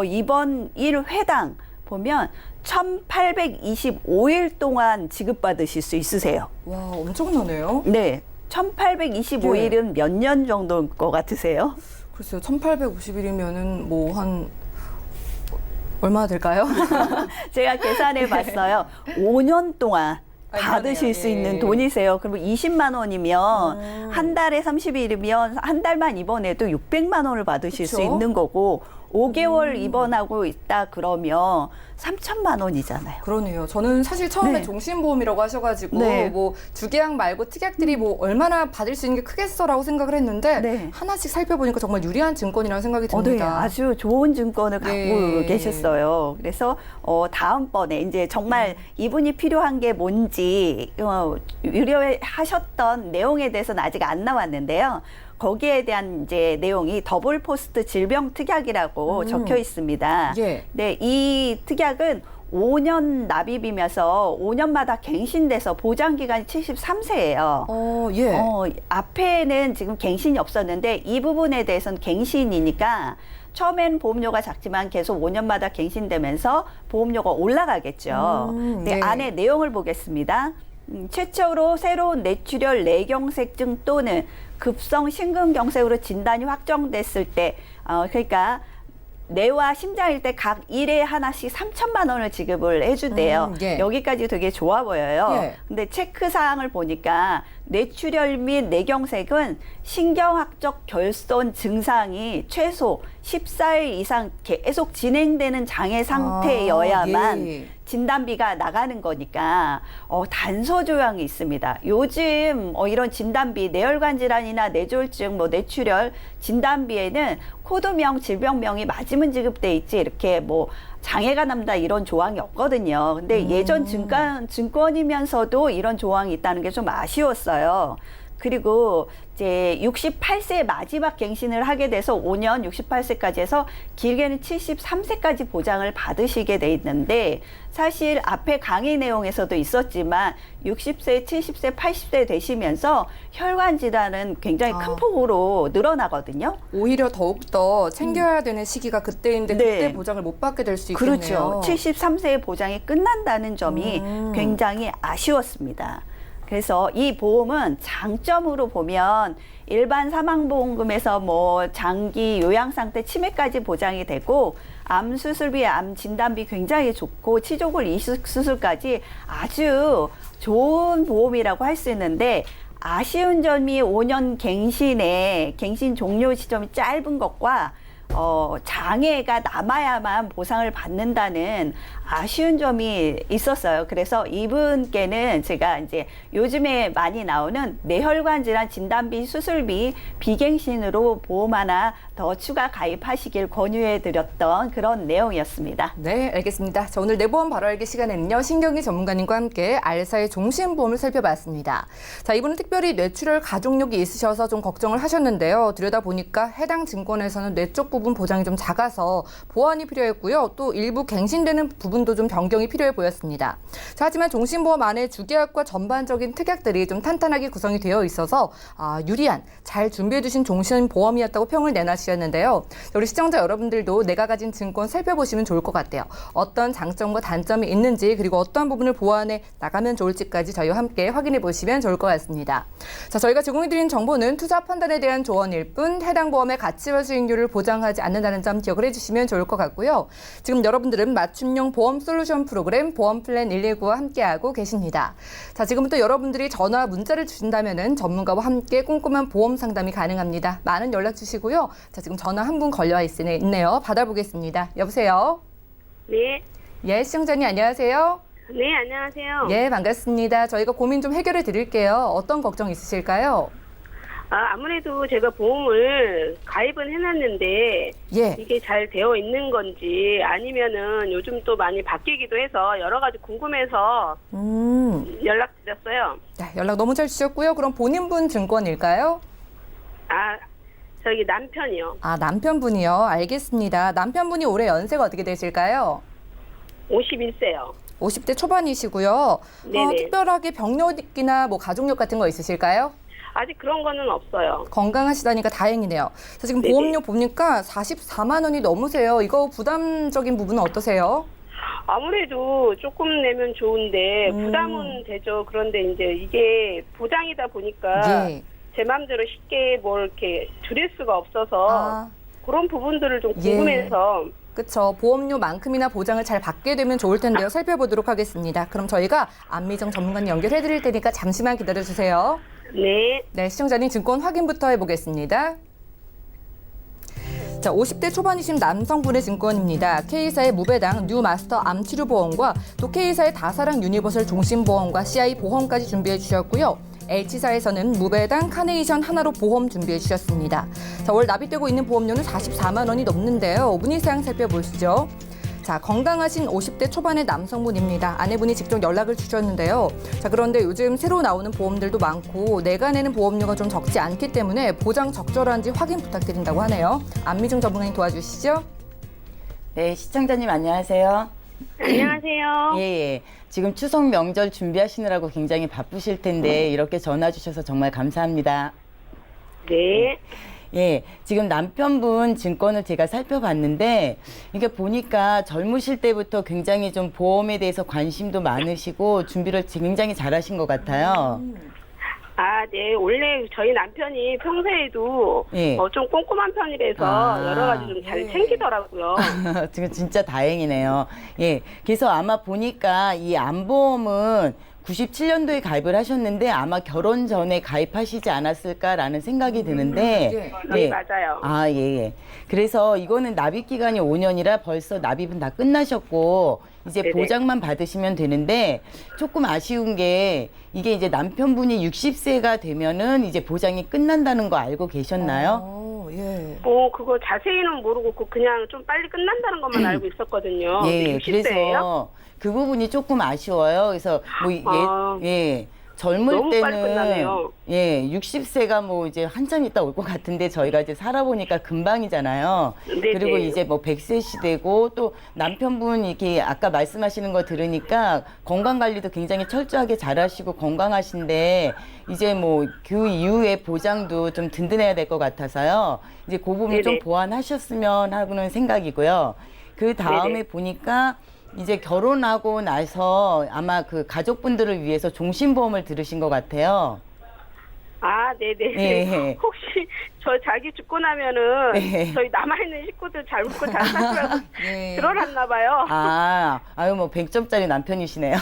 [SPEAKER 4] 입원 일 회당 보면 1,825일 동안 지급받으실 수 있으세요.
[SPEAKER 2] 와, 엄청나네요.
[SPEAKER 4] 네. 1,825일은 몇 년 정도일 것 같으세요?
[SPEAKER 2] 글쎄요, 1850일이면은 뭐 한 얼마나 될까요?
[SPEAKER 4] 제가 계산해 봤어요. 5년 동안 받으실 수 있는
[SPEAKER 2] 예.
[SPEAKER 4] 돈이세요. 그러면 20만 원이면 한 달에 30일이면 한 달만 입원해도 600만 원을 받으실 수
[SPEAKER 2] 그쵸?
[SPEAKER 4] 있는 거고 5개월 입원하고 있다 그러면 3천만 원이잖아요.
[SPEAKER 2] 그러네요. 저는 사실 처음에
[SPEAKER 4] 네.
[SPEAKER 2] 종신보험이라고 하셔가지고
[SPEAKER 4] 네.
[SPEAKER 2] 뭐 주계약 말고 특약들이 뭐 얼마나 받을 수 있는 게 크겠어라고 생각을 했는데
[SPEAKER 4] 네.
[SPEAKER 2] 하나씩 살펴보니까 정말 유리한 증권이라는 생각이
[SPEAKER 4] 네,
[SPEAKER 2] 듭니다.
[SPEAKER 4] 아주 좋은 증권을 갖고
[SPEAKER 2] 네.
[SPEAKER 4] 계셨어요. 그래서 다음번에 이제 정말 이분이 필요한 게 뭔지 유료하셨던 내용에 대해서는 아직 안 나왔는데요. 거기에 대한 이제 내용이 더블 포스트 질병 특약이라고 적혀 있습니다.
[SPEAKER 2] 예.
[SPEAKER 4] 네, 이 특약은 5년 납입이면서 5년마다 갱신돼서 보장 기간이 73세예요.
[SPEAKER 2] 예.
[SPEAKER 4] 앞에는 지금 갱신이 없었는데 이 부분에 대해서는 갱신이니까 처음엔 보험료가 작지만 계속 5년마다 갱신되면서 보험료가 올라가겠죠. 네,
[SPEAKER 2] 네.
[SPEAKER 4] 안에 내용을 보겠습니다. 최초로 새로운 뇌출혈 뇌경색증 또는 급성 심근경색으로 진단이 확정됐을 때, 그러니까 뇌와 심장일 때 각 1회 하나씩 3천만 원을 지급을 해준대요.
[SPEAKER 2] 예.
[SPEAKER 4] 여기까지 되게 좋아 보여요.
[SPEAKER 2] 예.
[SPEAKER 4] 근데 체크 사항을 보니까 뇌출혈 및 뇌경색은 신경학적 결손 증상이 최소 14일 이상 계속 진행되는 장애 상태여야만
[SPEAKER 2] 예.
[SPEAKER 4] 진단비가 나가는 거니까 단서 조항이 있습니다. 요즘 이런 진단비 뇌혈관 질환이나 뇌졸중, 뭐 뇌출혈 진단비에는 코드명, 질병명이 맞으면 지급돼 있지 이렇게 뭐 장애가 남다 이런 조항이 없거든요. 근데 예전 증권이면서도 이런 조항이 있다는 게 좀 아쉬웠어요. 그리고 이제 68세 마지막 갱신을 하게 돼서 5년 68세까지 해서 길게는 73세까지 보장을 받으시게 돼 있는데 사실 앞에 강의 내용에서도 있었지만 60세, 70세, 80세 되시면서 혈관 질환은 굉장히 큰 폭으로 늘어나거든요.
[SPEAKER 2] 오히려 더욱더 챙겨야 되는 시기가 그때인데
[SPEAKER 4] 네.
[SPEAKER 2] 그때 보장을 못 받게 될 수 있겠네요.
[SPEAKER 4] 그렇죠. 73세의 보장이 끝난다는 점이 굉장히 아쉬웠습니다. 그래서 이 보험은 장점으로 보면 일반 사망보험금에서 뭐 장기 요양 상태 치매까지 보장이 되고 암 수술비, 암 진단비 굉장히 좋고 치조골 이식 수술까지 아주 좋은 보험이라고 할 수 있는데 아쉬운 점이 5년 갱신 종료 시점이 짧은 것과 장애가 남아야만 보상을 받는다는 아쉬운 점이 있었어요. 그래서 이분께는 제가 이제 요즘에 많이 나오는 뇌혈관 질환 진단비, 수술비 비갱신으로 보험 하나 더 추가 가입하시길 권유해 드렸던 그런 내용이었습니다.
[SPEAKER 2] 네, 알겠습니다. 자, 오늘 내보험 바로 알기 시간에는요. 신경이 전문가님과 함께 알사의 종신보험을 살펴봤습니다. 자, 이분은 특별히 뇌출혈 가족력이 있으셔서 좀 걱정을 하셨는데요. 들여다보니까 해당 증권에서는 뇌 쪽 부분 보장이 좀 작아서 보완이 필요했고요. 또 일부 갱신되는 부분도 좀 변경이 필요해 보였습니다. 자, 하지만 종신보험 안에 주계약과 전반적인 특약들이 좀 탄탄하게 구성이 되어 있어서 유리한, 잘 준비해 주신 종신보험이었다고 평을 내놔주셨는데요. 우리 시청자 여러분들도 내가 가진 증권 살펴보시면 좋을 것 같아요. 어떤 장점과 단점이 있는지 그리고 어떤 부분을 보완해 나가면 좋을지까지 저희와 함께 확인해 보시면 좋을 것 같습니다. 자, 저희가 제공해드린 정보는 투자 판단에 대한 조언일 뿐 해당 보험의 가치와 수익률을 보장하지 않는다는 점 기억을 해주시면 좋을 것 같고요. 지금 여러분들은 맞춤형 보험 솔루션 프로그램 보험 플랜 119와 함께하고 계십니다. 자, 지금부터 여러분들이 전화 문자를 주신다면은 전문가와 함께 꼼꼼한 보험 상담이 가능합니다. 많은 연락 주시고요. 자, 지금 전화 한 분 걸려 있네요. 받아보겠습니다. 여보세요?
[SPEAKER 5] 네.
[SPEAKER 2] 예, 시청자님 안녕하세요.
[SPEAKER 5] 네, 안녕하세요.
[SPEAKER 2] 예, 반갑습니다. 저희가 고민 좀 해결해 드릴게요. 어떤 걱정 있으실까요?
[SPEAKER 5] 아무래도 제가 보험을 가입은 해놨는데
[SPEAKER 2] 예.
[SPEAKER 5] 이게 잘 되어 있는 건지 아니면은 요즘 또 많이 바뀌기도 해서 여러 가지 궁금해서 연락드렸어요.
[SPEAKER 2] 네, 연락 너무 잘 주셨고요. 그럼 본인분 증권일까요?
[SPEAKER 5] 저기 남편이요.
[SPEAKER 2] 아, 남편분이요. 알겠습니다. 남편분이 올해 연세가 어떻게 되실까요?
[SPEAKER 5] 51세요.
[SPEAKER 2] 50대 초반이시고요.
[SPEAKER 5] 네네.
[SPEAKER 2] 특별하게 병력이나 뭐 가족력 같은 거 있으실까요?
[SPEAKER 5] 아직 그런 거는 없어요.
[SPEAKER 2] 건강하시다니까 다행이네요. 자, 지금
[SPEAKER 5] 네네.
[SPEAKER 2] 보험료 보니까 44만 원이 넘으세요. 이거 부담적인 부분은 어떠세요?
[SPEAKER 5] 아무래도 조금 내면 좋은데 부담은 되죠. 그런데 이제 이게 보장이다 보니까
[SPEAKER 2] 예.
[SPEAKER 5] 제 마음대로 쉽게 뭘 이렇게 줄일 수가 없어서
[SPEAKER 2] 아,
[SPEAKER 5] 그런 부분들을 좀
[SPEAKER 2] 예.
[SPEAKER 5] 궁금해서
[SPEAKER 2] 그쵸. 보험료만큼이나 보장을 잘 받게 되면 좋을 텐데요. 살펴보도록 하겠습니다. 그럼 저희가 안미정 전문가님 연결해 드릴 테니까 잠시만 기다려 주세요.
[SPEAKER 5] 네.
[SPEAKER 2] 네, 시청자님 증권 확인부터 해보겠습니다. 자, 50대 초반이신 남성분의 증권입니다. K사의 무배당 뉴마스터 암치료보험과 또 K사의 다사랑 유니버설 종신보험과 CI 보험까지 준비해 주셨고요. H사에서는 무배당 카네이션 하나로 보험 준비해 주셨습니다. 자, 월 납입되고 있는 보험료는 44만 원이 넘는데요. 문의사항 살펴보시죠. 자, 건강하신 50대 초반의 남성분입니다. 아내분이 직접 연락을 주셨는데요. 자, 그런데 요즘 새로 나오는 보험들도 많고 내가 내는 보험료가 좀 적지 않기 때문에 보장 적절한지 확인 부탁드린다고 하네요. 안미정 전문가님 도와주시죠.
[SPEAKER 6] 네, 시청자님 안녕하세요.
[SPEAKER 5] 안녕하세요.
[SPEAKER 6] 예. 지금 추석 명절 준비하시느라고 굉장히 바쁘실 텐데 이렇게 전화 주셔서 정말 감사합니다.
[SPEAKER 5] 네.
[SPEAKER 6] 예, 지금 남편분 증권을 제가 살펴봤는데 이게 보니까 젊으실 때부터 굉장히 좀 보험에 대해서 관심도 많으시고 준비를 굉장히 잘하신 것 같아요.
[SPEAKER 5] 네. 원래 저희 남편이 평소에도
[SPEAKER 6] 예.
[SPEAKER 5] 좀 꼼꼼한 편이라서 여러 가지 좀 잘 챙기더라고요.
[SPEAKER 6] 지금 진짜 다행이네요. 예, 그래서 아마 보니까 이 암보험은 97년도에 가입을 하셨는데 아마 결혼 전에 가입하시지 않았을까라는 생각이 드는데
[SPEAKER 5] 네, 맞아요.
[SPEAKER 6] 예. 그래서 이거는 납입 기간이 5년이라 벌써 납입은 다 끝나셨고 이제
[SPEAKER 5] 네네.
[SPEAKER 6] 보장만 받으시면 되는데 조금 아쉬운 게 이게 이제 남편분이 60세가 되면은 이제 보장이 끝난다는 거 알고 계셨나요?
[SPEAKER 2] 예.
[SPEAKER 5] 그거 자세히는 모르고 그냥 좀 빨리 끝난다는 것만 알고 있었거든요.
[SPEAKER 6] 예,
[SPEAKER 5] 60세예요?
[SPEAKER 6] 그래서 그 부분이 조금 아쉬워요. 그래서 뭐 젊을
[SPEAKER 5] 너무 빨리
[SPEAKER 6] 때는
[SPEAKER 5] 끝나네요.
[SPEAKER 6] 60세가 뭐 이제 한참 있다 올 것 같은데 저희가 이제 살아보니까 금방이잖아요.
[SPEAKER 5] 네네.
[SPEAKER 6] 그리고 이제 뭐 100세 시대고 또 남편분 이렇게 아까 말씀하시는 거 들으니까 건강 관리도 굉장히 철저하게 잘하시고 건강하신데 이제 뭐 그 이후에 보장도 좀 든든해야 될 것 같아서요. 이제 그 부분 좀
[SPEAKER 5] 네네.
[SPEAKER 6] 보완하셨으면 하고는 생각이고요. 그 다음에
[SPEAKER 5] 네네.
[SPEAKER 6] 보니까 이제 결혼하고 나서 아마 그 가족분들을 위해서 종신보험을 들으신 것 같아요.
[SPEAKER 5] 네네.
[SPEAKER 6] 예.
[SPEAKER 5] 혹시 저 자기 죽고 나면은
[SPEAKER 6] 네.
[SPEAKER 5] 저희 남아있는 식구들 잘 먹고 잘 살라고
[SPEAKER 2] 예.
[SPEAKER 5] 들어놨나 봐요.
[SPEAKER 6] 아유 뭐 100점짜리 남편이시네요.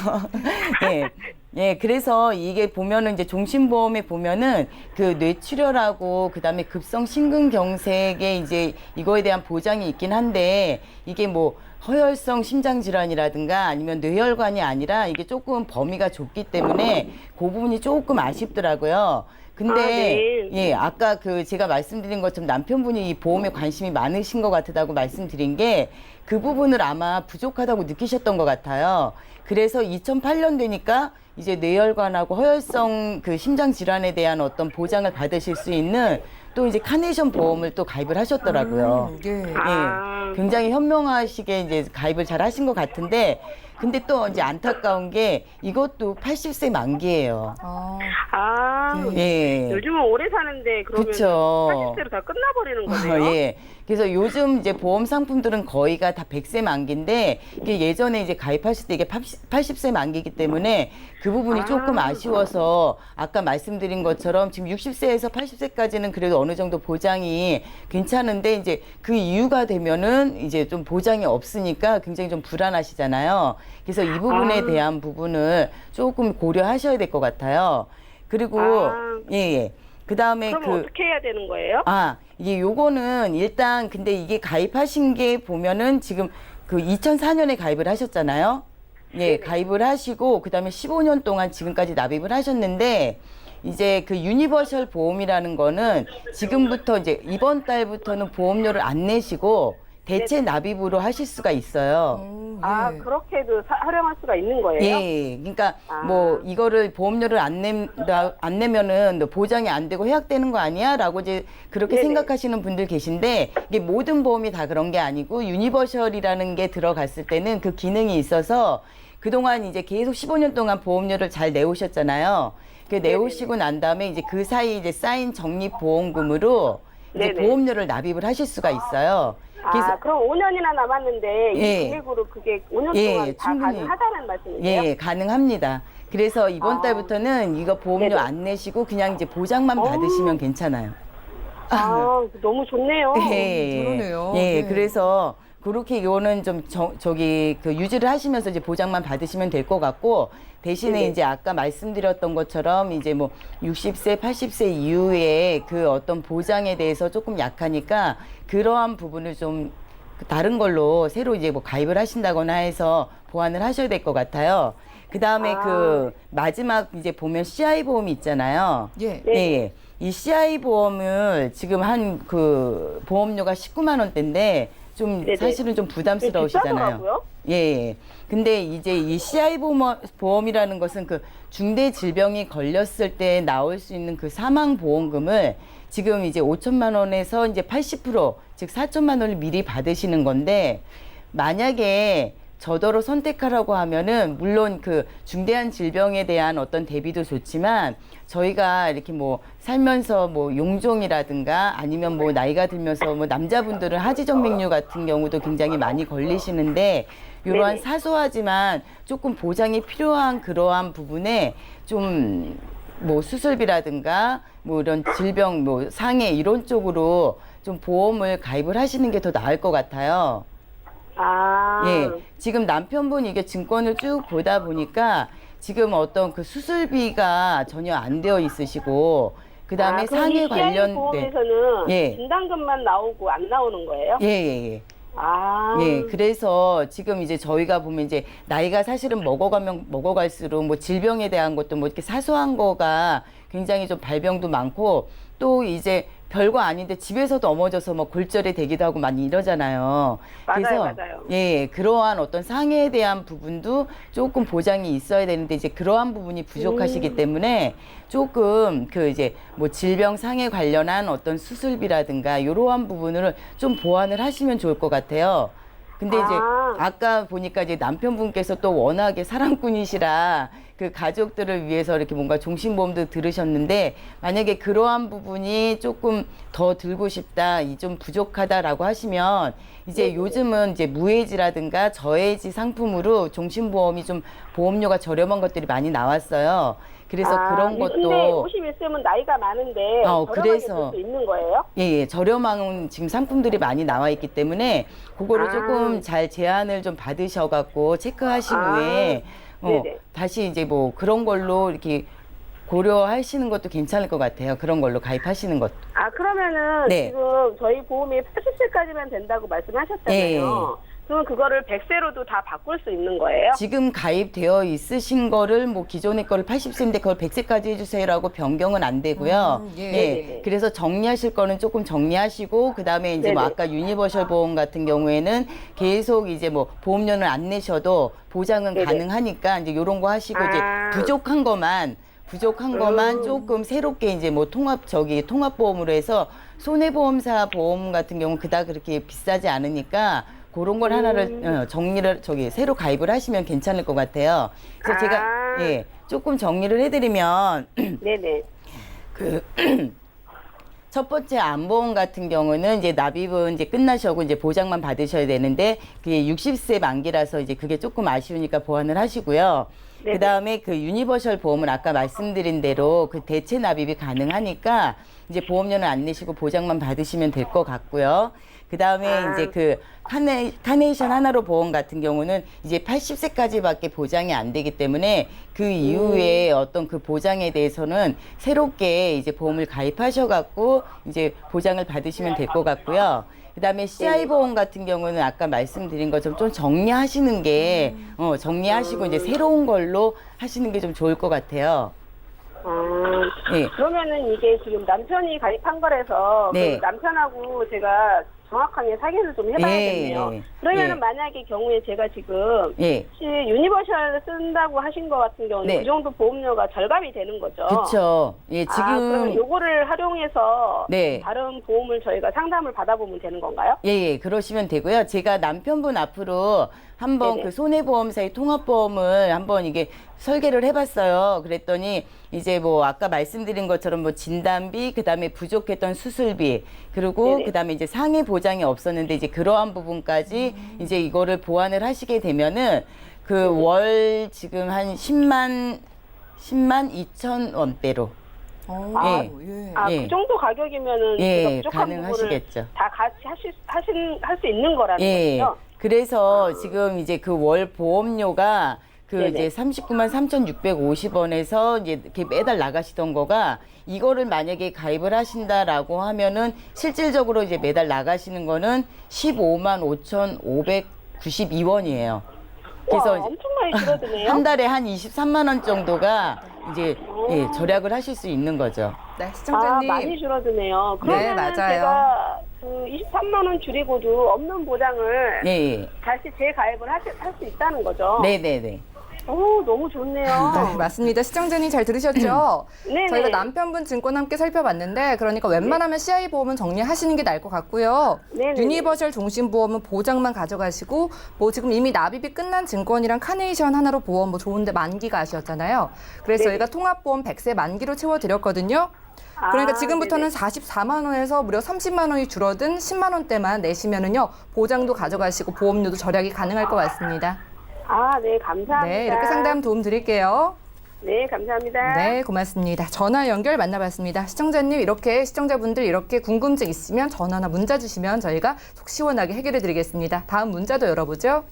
[SPEAKER 6] 예. 예, 그래서 이게 보면은 이제 종신보험에 보면은 그 뇌출혈하고 그다음에 급성 심근경색에 이제 이거에 대한 보장이 있긴 한데 이게 뭐 허혈성 심장질환이라든가 아니면 뇌혈관이 아니라 이게 조금 범위가 좁기 때문에 그 부분이 조금 아쉽더라고요. 근데
[SPEAKER 5] 네.
[SPEAKER 6] 예, 아까 그 제가 말씀드린 것처럼 남편분이 이 보험에 관심이 많으신 것 같다고 말씀드린 게 그 부분을 아마 부족하다고 느끼셨던 것 같아요. 그래서 2008년 되니까 이제 뇌혈관하고 허혈성 그 심장 질환에 대한 어떤 보장을 받으실 수 있는 또 이제 카네이션 보험을 또 가입을 하셨더라고요.
[SPEAKER 2] 예.
[SPEAKER 6] 예, 굉장히 현명하시게 이제 가입을 잘 하신 것 같은데, 근데 또 이제 안타까운 게 이것도 80세 만기예요. 예.
[SPEAKER 5] 요즘은 오래 사는데 그러면
[SPEAKER 6] 그쵸.
[SPEAKER 5] 80세로 다 끝나버리는 거네요.
[SPEAKER 6] 예. 그래서 요즘 이제 보험 상품들은 거의가 다 100세 만기인데 이게 예전에 이제 가입하실 때 이게 80세 만기이기 때문에 그 부분이 조금 아쉬워서 아까 말씀드린 것처럼 지금 60세에서 80세까지는 그래도 어느 정도 보장이 괜찮은데 이제 그 이유가 되면은 이제 좀 보장이 없으니까 굉장히 좀 불안하시잖아요. 그래서 이 부분에 대한 부분을 조금 고려하셔야 될 것 같아요. 그리고 예. 그다음에
[SPEAKER 5] 그럼 어떻게 해야 되는 거예요?
[SPEAKER 6] 이게 요거는 일단 근데 이게 가입하신 게 보면은 지금 그 2004년에 가입을 하셨잖아요. 예, 가입을 하시고 그다음에 15년 동안 지금까지 납입을 하셨는데 이제 그 유니버셜 보험이라는 거는 지금부터 이제 이번 달부터는 보험료를 안 내시고 대체 납입으로 하실 수가 있어요.
[SPEAKER 5] 아, 그렇게도 활용할 수가 있는 거예요?
[SPEAKER 6] 예, 그러니까 뭐 이거를 보험료를 안 내면은 너 보장이 안 되고 해약되는 거 아니야?라고 이제 그렇게
[SPEAKER 5] 네네.
[SPEAKER 6] 생각하시는 분들 계신데 이게 모든 보험이 다 그런 게 아니고 유니버셜이라는 게 들어갔을 때는 그 기능이 있어서 그동안 이제 계속 15년 동안 보험료를 잘 내오셨잖아요. 그 내오시고 난 다음에 이제 그 사이 이제 쌓인 적립보험금으로 이제
[SPEAKER 5] 네네.
[SPEAKER 6] 보험료를 납입을 하실 수가 있어요.
[SPEAKER 5] 아, 그럼 5년이나 남았는데
[SPEAKER 6] 예.
[SPEAKER 5] 이 금액으로 그게 5년
[SPEAKER 6] 예,
[SPEAKER 5] 동안 다
[SPEAKER 6] 충분히.
[SPEAKER 5] 가능하다는 말씀이세요?
[SPEAKER 6] 예, 가능합니다. 그래서 이번 달부터는 이거 보험료
[SPEAKER 5] 네네.
[SPEAKER 6] 안 내시고 그냥 이제 보장만 받으시면 괜찮아요.
[SPEAKER 5] 아, 너무 좋네요.
[SPEAKER 6] 예,
[SPEAKER 2] 그러네요.
[SPEAKER 6] 예,
[SPEAKER 2] 네.
[SPEAKER 6] 그래서 그렇게 이거는 좀 저기 그 유지를 하시면서 이제 보장만 받으시면 될 것 같고 대신에
[SPEAKER 5] 네네.
[SPEAKER 6] 이제 아까 말씀드렸던 것처럼 이제 뭐 60세, 80세 이후에 그 어떤 보장에 대해서 조금 약하니까 그러한 부분을 좀 다른 걸로 새로 이제 뭐 가입을 하신다거나 해서 보완을 하셔야 될 것 같아요. 그 다음에 그 마지막 이제 보면 CI 보험이 있잖아요.
[SPEAKER 2] 예.
[SPEAKER 5] 네.
[SPEAKER 6] 예. 이 CI 보험을 지금 한 그 보험료가 19만 원대인데 좀
[SPEAKER 5] 네네.
[SPEAKER 6] 사실은 좀 부담스러우시잖아요.
[SPEAKER 5] 비싸더라고요.
[SPEAKER 6] 예, 예. 근데 이제 이 CI 보험이라는 것은 그 중대 질병이 걸렸을 때 나올 수 있는 그 사망 보험금을 지금 이제 5천만 원에서 이제 80%, 즉 4천만 원을 미리 받으시는 건데 만약에 저더러 선택하라고 하면은 물론 그 중대한 질병에 대한 어떤 대비도 좋지만 저희가 이렇게 뭐 살면서 뭐 용종이라든가 아니면 뭐 나이가 들면서 뭐 남자분들은 하지정맥류 같은 경우도 굉장히 많이 걸리시는데 이러한
[SPEAKER 5] 네네.
[SPEAKER 6] 사소하지만 조금 보장이 필요한 그러한 부분에 좀 뭐 수술비라든가 뭐 이런 질병 뭐 상해 이런 쪽으로 좀 보험을 가입을 하시는 게 더 나을 것 같아요.
[SPEAKER 5] 아.
[SPEAKER 6] 예, 지금 남편분이 이게 증권을 쭉 보다 보니까 지금 어떤 그 수술비가 전혀 안 되어 있으시고 그 다음에
[SPEAKER 5] 그럼
[SPEAKER 6] 상해
[SPEAKER 5] 이 CI
[SPEAKER 6] 관련
[SPEAKER 5] 보험에서는
[SPEAKER 6] 예.
[SPEAKER 5] 분담금만 나오고 안 나오는 거예요?
[SPEAKER 6] 예, 예, 예.
[SPEAKER 5] 아.
[SPEAKER 6] 예, 그래서 지금 이제 저희가 보면 이제 나이가 사실은 먹어가면 먹어갈수록 뭐 질병에 대한 것도 뭐 이렇게 사소한 거가 굉장히 좀 발병도 많고 또 이제 별거 아닌데 집에서 넘어져서 뭐 골절이 되기도 하고 많이 이러잖아요.
[SPEAKER 5] 맞아요.
[SPEAKER 6] 예, 그러한 어떤 상해에 대한 부분도 조금 보장이 있어야 되는데 이제 그러한 부분이 부족하시기 때문에 조금 그 이제 뭐 질병 상해 관련한 어떤 수술비라든가 이러한 부분을 좀 보완을 하시면 좋을 것 같아요. 근데 이제 아까 보니까 이제 남편분께서 또 워낙에 사랑꾼이시라 그 가족들을 위해서 이렇게 뭔가 종신보험도 들으셨는데 만약에 그러한 부분이 조금 더 들고 싶다, 이 좀 부족하다라고 하시면 이제 요즘은 이제 무해지라든가 저해지 상품으로 종신보험이 좀 보험료가 저렴한 것들이 많이 나왔어요. 그래서 그런
[SPEAKER 5] 근데
[SPEAKER 6] 것도
[SPEAKER 5] 51세면 나이가 많은데 저렴하게
[SPEAKER 6] 그래서
[SPEAKER 5] 들 수 있는 거예요?
[SPEAKER 6] 예, 저렴한 지금 상품들이 많이 나와 있기 때문에 그거를 조금 잘 제안을 좀 받으셔갖고 체크하신 후에
[SPEAKER 5] 네네.
[SPEAKER 6] 다시 이제 뭐 그런 걸로 이렇게 고려하시는 것도 괜찮을 것 같아요. 그런 걸로 가입하시는 것도.
[SPEAKER 5] 아, 그러면은
[SPEAKER 6] 네.
[SPEAKER 5] 지금 저희 보험이 80세까지만 된다고 말씀하셨잖아요. 그러면 그거를 100세로도 다 바꿀 수 있는 거예요?
[SPEAKER 6] 지금 가입되어 있으신 거를 뭐 기존의 거를 80세인데 그걸 100세까지 해주세요라고 변경은 안 되고요.
[SPEAKER 2] 예.
[SPEAKER 5] 네네네.
[SPEAKER 6] 그래서 정리하실 거는 조금 정리하시고 그 다음에 이제 뭐
[SPEAKER 5] 네네.
[SPEAKER 6] 아까 유니버셜 보험 같은 경우에는 계속 이제 뭐 보험료는 안 내셔도 보장은
[SPEAKER 5] 네네.
[SPEAKER 6] 가능하니까 이제 요런 거 하시고 이제 부족한 것만 조금 새롭게 이제 뭐 통합보험으로 해서 손해보험사 보험 같은 경우는 그닥 그렇게 비싸지 않으니까 그런 걸 하나를 정리를 새로 가입을 하시면 괜찮을 것 같아요. 그래서 제가 조금 정리를 해드리면
[SPEAKER 5] 네네.
[SPEAKER 6] 첫 번째 안보험 같은 경우는 이제 납입은 이제 끝나셔고 이제 보장만 받으셔야 되는데 그게 60세 만기라서 이제 그게 조금 아쉬우니까 보완을 하시고요.
[SPEAKER 5] 네네.
[SPEAKER 6] 그 다음에 그 유니버셜 보험은 아까 말씀드린 대로 그 대체 납입이 가능하니까 이제 보험료는 안 내시고 보장만 받으시면 될 것 같고요. 그 다음에 이제 그 카네이션 하나로 보험 같은 경우는 이제 80세까지밖에 보장이 안 되기 때문에 그 이후에 어떤 그 보장에 대해서는 새롭게 이제 보험을 가입하셔갖고 이제 보장을 받으시면 될 것 같고요. 그 다음에 CI 보험 같은 경우는 아까 말씀드린 것처럼 좀 정리하시는 게, 정리하시고 이제 새로운 걸로 하시는 게 좀 좋을 것 같아요. 예.
[SPEAKER 5] 그러면은 이게 지금 남편이 가입한 거라서
[SPEAKER 6] 네.
[SPEAKER 5] 그 남편하고 제가 정확하게 확인을 좀 해봐야겠네요.
[SPEAKER 6] 예.
[SPEAKER 5] 그러면은
[SPEAKER 6] 예.
[SPEAKER 5] 만약에 경우에 제가 지금
[SPEAKER 6] 예.
[SPEAKER 5] 혹시 유니버셜 쓴다고 하신 것 같은 경우는
[SPEAKER 6] 네.
[SPEAKER 5] 그 정도 보험료가 절감이 되는 거죠.
[SPEAKER 6] 그렇죠. 예, 지금
[SPEAKER 5] 그러면 요거를 활용해서
[SPEAKER 6] 네.
[SPEAKER 5] 다른 보험을 저희가 상담을 받아보면 되는 건가요?
[SPEAKER 6] 예, 그러시면 되고요. 제가 남편분 앞으로 한번
[SPEAKER 5] 네네.
[SPEAKER 6] 그 손해보험사의 통합보험을 한번 이게 설계를 해봤어요. 그랬더니 이제 뭐 아까 말씀드린 것처럼 뭐 진단비, 그 다음에 부족했던 수술비, 그리고
[SPEAKER 5] 네네.
[SPEAKER 6] 그 다음에 이제 상해 보장이 없었는데 이제 그러한 부분까지 이제 이거를 보완을 하시게 되면은 그 월 지금 한 10만 2천 원대로. 예. 예.
[SPEAKER 5] 그 정도 가격이면은
[SPEAKER 6] 예,
[SPEAKER 5] 제가 부족한
[SPEAKER 6] 가능하시겠죠.
[SPEAKER 5] 부분을 다 같이 할 수 있는 거라는
[SPEAKER 6] 예.
[SPEAKER 5] 거죠.
[SPEAKER 6] 그래서 지금 이제 그 월 보험료가 그
[SPEAKER 5] 네네.
[SPEAKER 6] 이제 39만 3,650원에서 이제 이렇게 매달 나가시던 거가 이거를 만약에 가입을 하신다라고 하면은 실질적으로 이제 매달 나가시는 거는 15만 5,592원이에요. 그래서
[SPEAKER 5] 와, 엄청 많이 줄어드네요.
[SPEAKER 6] 한 달에 한 23만 원 정도가 이제 예, 절약을 하실 수 있는 거죠.
[SPEAKER 2] 네, 시청자님.
[SPEAKER 5] 많이 줄어드네요. 그러면
[SPEAKER 2] 맞아요.
[SPEAKER 5] 제가 그 23만 원 줄이고도 없는 보장을
[SPEAKER 6] 예, 예.
[SPEAKER 5] 다시 재가입을 할 수 있다는 거죠.
[SPEAKER 6] 네, 네, 네.
[SPEAKER 5] 오, 너무 좋네요.
[SPEAKER 2] 네, 맞습니다. 시청자님 잘 들으셨죠?
[SPEAKER 5] 네네.
[SPEAKER 2] 저희가 남편분 증권 함께 살펴봤는데 그러니까 웬만하면 CI 보험은 정리하시는 게 나을 것 같고요.
[SPEAKER 5] 네네.
[SPEAKER 2] 유니버셜 종신보험은 보장만 가져가시고 뭐 지금 이미 납입이 끝난 증권이랑 카네이션 하나로 보험 뭐 좋은데 만기가 아쉬웠잖아요. 그래서
[SPEAKER 5] 네네.
[SPEAKER 2] 저희가 통합보험 100세 만기로 채워드렸거든요. 그러니까 지금부터는
[SPEAKER 5] 네네.
[SPEAKER 2] 44만 원에서 무려 30만 원이 줄어든 10만 원대만 내시면은요 보장도 가져가시고 보험료도 절약이 가능할 것 같습니다.
[SPEAKER 5] 네, 감사합니다.
[SPEAKER 2] 네, 이렇게 상담 도움 드릴게요.
[SPEAKER 5] 네, 감사합니다.
[SPEAKER 2] 네, 고맙습니다. 전화 연결 만나봤습니다. 시청자님 이렇게 시청자분들 이렇게 궁금증 있으면 전화나 문자 주시면 저희가 속 시원하게 해결해 드리겠습니다. 다음 문자도 열어보죠.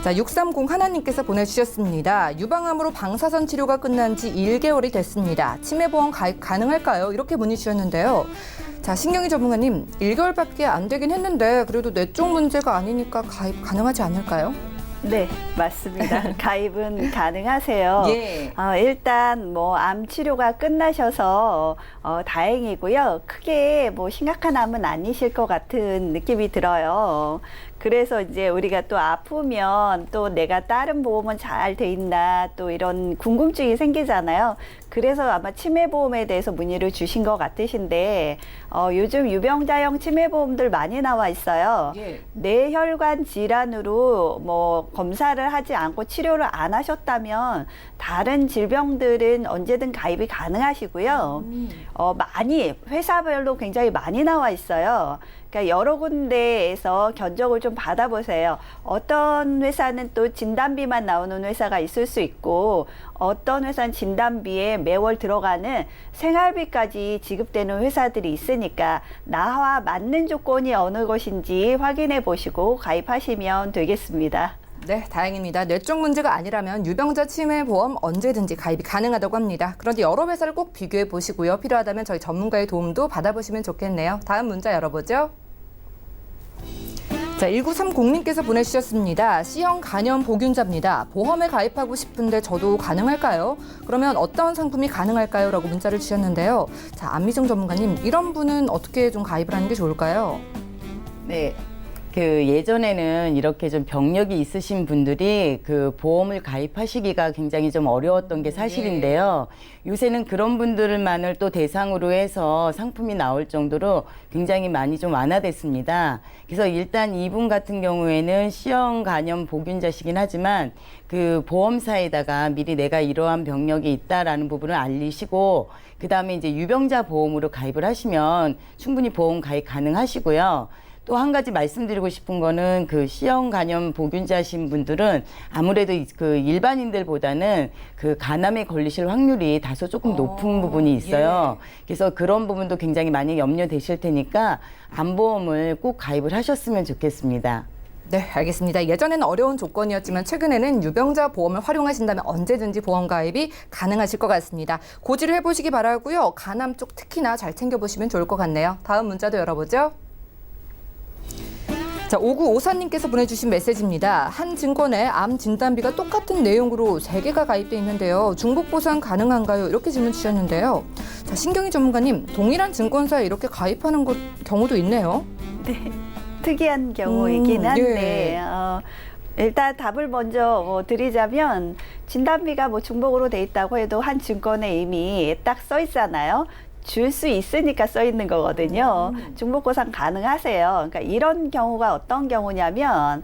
[SPEAKER 2] 자, 630 하나님께서 보내주셨습니다. 유방암으로 방사선 치료가 끝난 지 1개월이 됐습니다. 치매보험 가입 가능할까요? 이렇게 문의 주셨는데요. 자, 신경이 전문가님, 1개월밖에 안 되긴 했는데 그래도 뇌 쪽 문제가 아니니까 가입 가능하지 않을까요?
[SPEAKER 4] 네, 맞습니다. 가입은 가능하세요.
[SPEAKER 2] 예.
[SPEAKER 4] 일단 뭐 암 치료가 끝나셔서 다행이고요. 크게 뭐 심각한 암은 아니실 것 같은 느낌이 들어요. 그래서 이제 우리가 또 아프면 또 내가 다른 보험은 잘 돼 있나 또 이런 궁금증이 생기잖아요. 그래서 아마 치매보험에 대해서 문의를 주신 것 같으신데 요즘 유병자형 치매보험들 많이 나와 있어요.
[SPEAKER 2] 예.
[SPEAKER 4] 뇌혈관 질환으로 뭐 검사를 하지 않고 치료를 안 하셨다면 다른 질병들은 언제든 가입이 가능하시고요. 많이 회사별로 굉장히 많이 나와 있어요. 그러니까 여러 군데에서 견적을 좀 받아보세요. 어떤 회사는 또 진단비만 나오는 회사가 있을 수 있고 어떤 회사는 진단비에 매월 들어가는 생활비까지 지급되는 회사들이 있으니까 나와 맞는 조건이 어느 것인지 확인해 보시고 가입하시면 되겠습니다.
[SPEAKER 2] 네, 다행입니다. 뇌쪽 문제가 아니라면 유병자 치매 보험 언제든지 가입이 가능하다고 합니다. 그런데 여러 회사를 꼭 비교해 보시고요. 필요하다면 저희 전문가의 도움도 받아보시면 좋겠네요. 다음 문자 열어보죠. 자, 1930님께서 보내주셨습니다. C형 간염 보균자입니다. 보험에 가입하고 싶은데 저도 가능할까요? 그러면 어떤 상품이 가능할까요? 라고 문자를 주셨는데요. 자, 안미정 전문가님, 이런 분은 어떻게 좀 가입을 하는 게 좋을까요?
[SPEAKER 6] 네. 그 예전에는 이렇게 좀 병력이 있으신 분들이 그 보험을 가입하시기가 굉장히 좀 어려웠던 게 사실인데요. 요새는 그런 분들만을 또 대상으로 해서 상품이 나올 정도로 굉장히 많이 좀 완화됐습니다. 그래서 일단 이분 같은 경우에는 C형 간염 보균자시긴 하지만 그 보험사에다가 미리 내가 이러한 병력이 있다라는 부분을 알리시고 그다음에 이제 유병자 보험으로 가입을 하시면 충분히 보험 가입 가능하시고요. 또 한 가지 말씀드리고 싶은 거는 그 C형 간염 보균자신 분들은 아무래도 그 일반인들보다는 그 간암에 걸리실 확률이 다소 조금 높은 부분이 있어요. 그래서 그런 부분도 굉장히 많이 염려되실 테니까 암보험을 꼭 가입을 하셨으면 좋겠습니다.
[SPEAKER 2] 네, 알겠습니다. 예전에는 어려운 조건이었지만 최근에는 유병자 보험을 활용하신다면 언제든지 보험 가입이 가능하실 것 같습니다. 고지를 해보시기 바라고요. 간암 쪽 특히나 잘 챙겨보시면 좋을 것 같네요. 다음 문자도 열어보죠. 자, 5954님께서 보내주신 메시지입니다. 한 증권에 암 진단비가 똑같은 내용으로 3개가 가입돼 있는데요. 중복 보상 가능한가요? 이렇게 질문 주셨는데요. 자, 신경희 전문가님, 동일한 증권사에 이렇게 가입하는 경우도 있네요.
[SPEAKER 4] 네, 특이한 경우이긴 한데
[SPEAKER 2] 예.
[SPEAKER 4] 일단 답을 먼저 드리자면 진단비가 중복으로 돼 있다고 해도 한 증권에 이미 딱 써 있잖아요. 줄 수 있으니까 써 있는 거거든요. 중복 보상 가능하세요. 그러니까 이런 경우가 어떤 경우냐면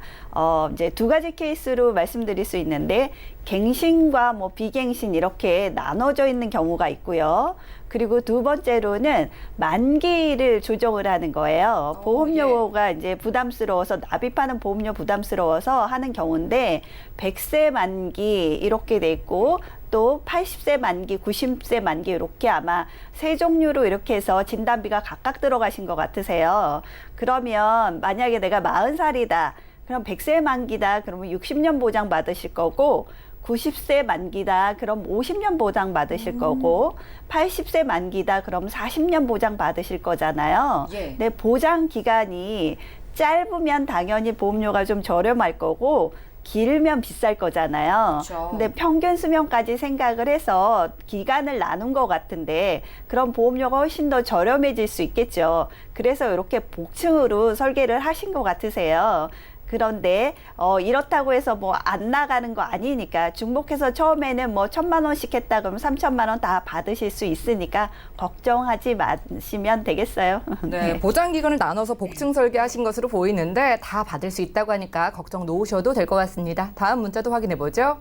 [SPEAKER 4] 이제 두 가지 케이스로 말씀드릴 수 있는데 갱신과 비갱신 이렇게 나눠져 있는 경우가 있고요. 그리고 두 번째로는 만기를 조정을 하는 거예요. 보험료가 이제 부담스러워서 납입하는 보험료 부담스러워서 하는 경우인데 100세 만기 이렇게 돼 있고 또 80세 만기, 90세 만기 이렇게 아마 세 종류로 이렇게 해서 진단비가 각각 들어가신 것 같으세요. 그러면 만약에 내가 40살이다. 그럼 100세 만기다. 그러면 60년 보장 받으실 거고 90세 만기다. 그럼 50년 보장 받으실 거고 80세 만기다. 그럼 40년 보장 받으실 거잖아요.
[SPEAKER 2] 예.
[SPEAKER 4] 근데 보장 기간이 짧으면 당연히 보험료가 좀 저렴할 거고 길면 비쌀 거잖아요.
[SPEAKER 2] 그렇죠.
[SPEAKER 4] 근데 평균 수명까지 생각을 해서 기간을 나눈 것 같은데 그럼 보험료가 훨씬 더 저렴해질 수 있겠죠. 그래서 이렇게 복층으로 설계를 하신 것 같으세요. 그런데 이렇다고 해서 안 나가는 거 아니니까 중복해서 처음에는 1,000만 원씩 했다 그러면 3,000만 원 다 받으실 수 있으니까 걱정하지 마시면 되겠어요.
[SPEAKER 2] 네, 보장 기간을 나눠서 복층 설계하신 것으로 보이는데 다 받을 수 있다고 하니까 걱정 놓으셔도 될 것 같습니다. 다음 문자도 확인해 보죠.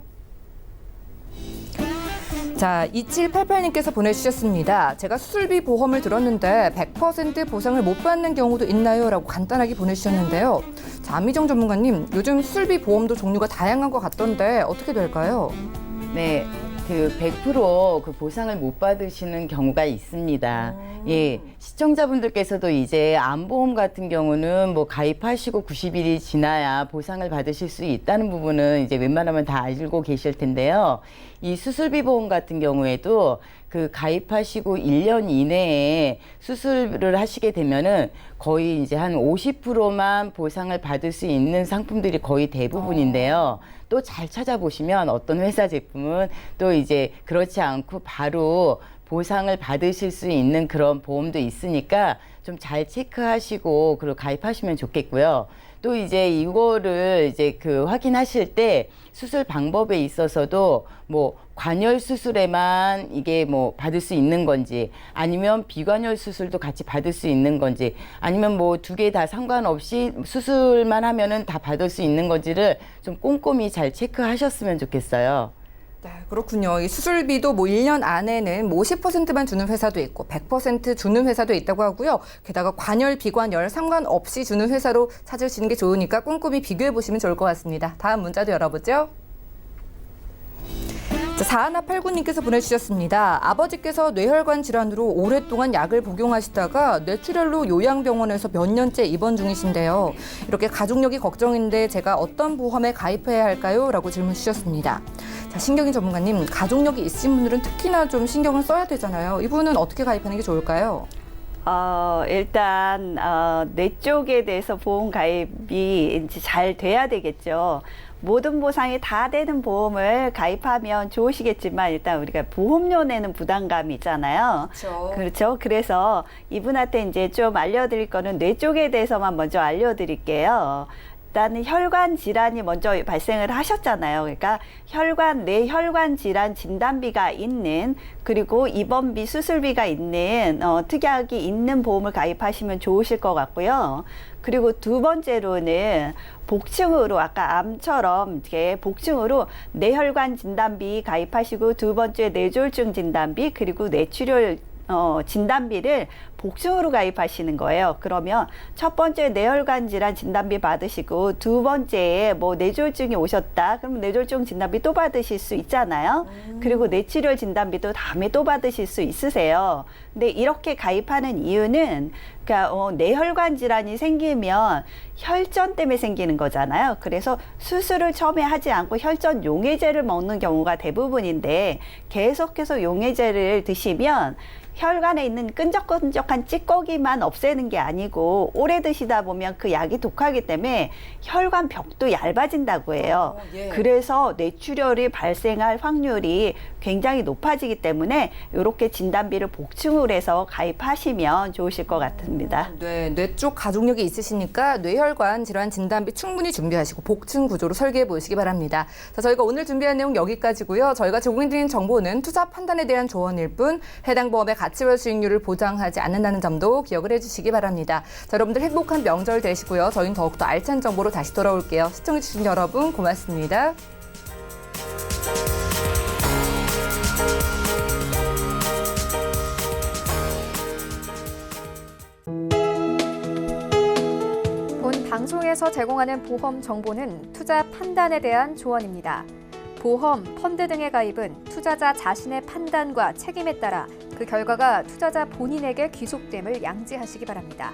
[SPEAKER 2] 자, 2788님께서 보내주셨습니다. 제가 수술비 보험을 들었는데 100% 보상을 못 받는 경우도 있나요? 라고 간단하게 보내주셨는데요. 자, 안미정 전문가님, 요즘 수술비 보험도 종류가 다양한 것 같던데 어떻게 될까요?
[SPEAKER 6] 네. 100% 그 보상을 못 받으시는 경우가 있습니다. 예. 시청자분들께서도 이제 암보험 같은 경우는 가입하시고 90일이 지나야 보상을 받으실 수 있다는 부분은 이제 웬만하면 다 알고 계실 텐데요. 이 수술비 보험 같은 경우에도 그 가입하시고 1년 이내에 수술을 하시게 되면은 거의 이제 한 50%만 보상을 받을 수 있는 상품들이 거의 대부분인데요. 또 잘 찾아보시면 어떤 회사 제품은 또 이제 그렇지 않고 바로 보상을 받으실 수 있는 그런 보험도 있으니까 좀 잘 체크하시고 그리고 가입하시면 좋겠고요. 또 이제 이거를 이제 확인하실 때 수술 방법에 있어서도 관열 수술에만 이게 받을 수 있는 건지 아니면 비관열 수술도 같이 받을 수 있는 건지 아니면 두 개 다 상관없이 수술만 하면은 다 받을 수 있는 건지를 좀 꼼꼼히 잘 체크하셨으면 좋겠어요.
[SPEAKER 2] 네, 그렇군요. 이 수술비도 1년 안에는 50%만 주는 회사도 있고 100% 주는 회사도 있다고 하고요. 게다가 관열, 비관열 상관없이 주는 회사로 찾으시는 게 좋으니까 꼼꼼히 비교해 보시면 좋을 것 같습니다. 다음 문자도 열어보죠. 자, 4189님께서 보내주셨습니다. 아버지께서 뇌혈관 질환으로 오랫동안 약을 복용하시다가 뇌출혈로 요양병원에서 몇 년째 입원 중이신데요. 이렇게 가족력이 걱정인데 제가 어떤 보험에 가입해야 할까요? 라고 질문 주셨습니다. 자, 신경희 전문가님, 가족력이 있으신 분들은 특히나 좀 신경을 써야 되잖아요. 이분은 어떻게 가입하는 게 좋을까요?
[SPEAKER 4] 일단 뇌 쪽에 대해서 보험 가입이 이제 잘 돼야 되겠죠. 모든 보상이 다 되는 보험을 가입하면 좋으시겠지만 일단 우리가 보험료 내는 부담감이 있잖아요. 그렇죠. 그래서 이분한테 이제 좀 알려드릴 거는 뇌 쪽에 대해서만 먼저 알려드릴게요. 일단은 혈관 질환이 먼저 발생을 하셨잖아요. 그러니까 뇌혈관 질환 진단비가 있는 그리고 입원비, 수술비가 있는 특약이 있는 보험을 가입하시면 좋으실 것 같고요. 그리고 두 번째로는 복층으로 아까 암처럼 이렇게 복층으로 뇌혈관 진단비 가입하시고 두 번째 뇌졸중 진단비 그리고 뇌출혈 진단비를 복층으로 가입하시는 거예요. 그러면 첫 번째 뇌혈관 질환 진단비 받으시고 두 번째에 뇌졸중이 오셨다. 그러면 뇌졸중 진단비 또 받으실 수 있잖아요. 그리고 뇌출혈 진단비도 다음에 또 받으실 수 있으세요. 근데 이렇게 가입하는 이유는 그러니까 뇌혈관 질환이 생기면 혈전 때문에 생기는 거잖아요. 그래서 수술을 처음에 하지 않고 혈전 용해제를 먹는 경우가 대부분인데 계속해서 용해제를 드시면 혈관에 있는 끈적끈적 강력한 찌꺼기만 없애는 게 아니고 오래 드시다 보면 그 약이 독하기 때문에 혈관 벽도 얇아진다고 해요.
[SPEAKER 2] 예.
[SPEAKER 4] 그래서 뇌출혈이 발생할 확률이 굉장히 높아지기 때문에 이렇게 진단비를 복층을 해서 가입하시면 좋으실 것 같습니다.
[SPEAKER 2] 네, 뇌 쪽 가족력이 있으시니까 뇌혈관 질환 진단비 충분히 준비하시고 복층 구조로 설계해 보시기 바랍니다. 자, 저희가 오늘 준비한 내용 여기까지고요. 저희가 제공해드린 정보는 투자 판단에 대한 조언일 뿐 해당 보험의 가치와 수익률을 보장하지 않는다는 점도 기억을 해주시기 바랍니다. 자, 여러분들 행복한 명절 되시고요. 저희는 더욱더 알찬 정보로 다시 돌아올게요. 시청해주신 여러분 고맙습니다.
[SPEAKER 1] 본 방송에서 제공하는 보험 정보는 투자 판단에 대한 조언입니다. 보험, 펀드 등의 가입은 투자자 자신의 판단과 책임에 따라 그 결과가 투자자 본인에게 귀속됨을 양지하시기 바랍니다.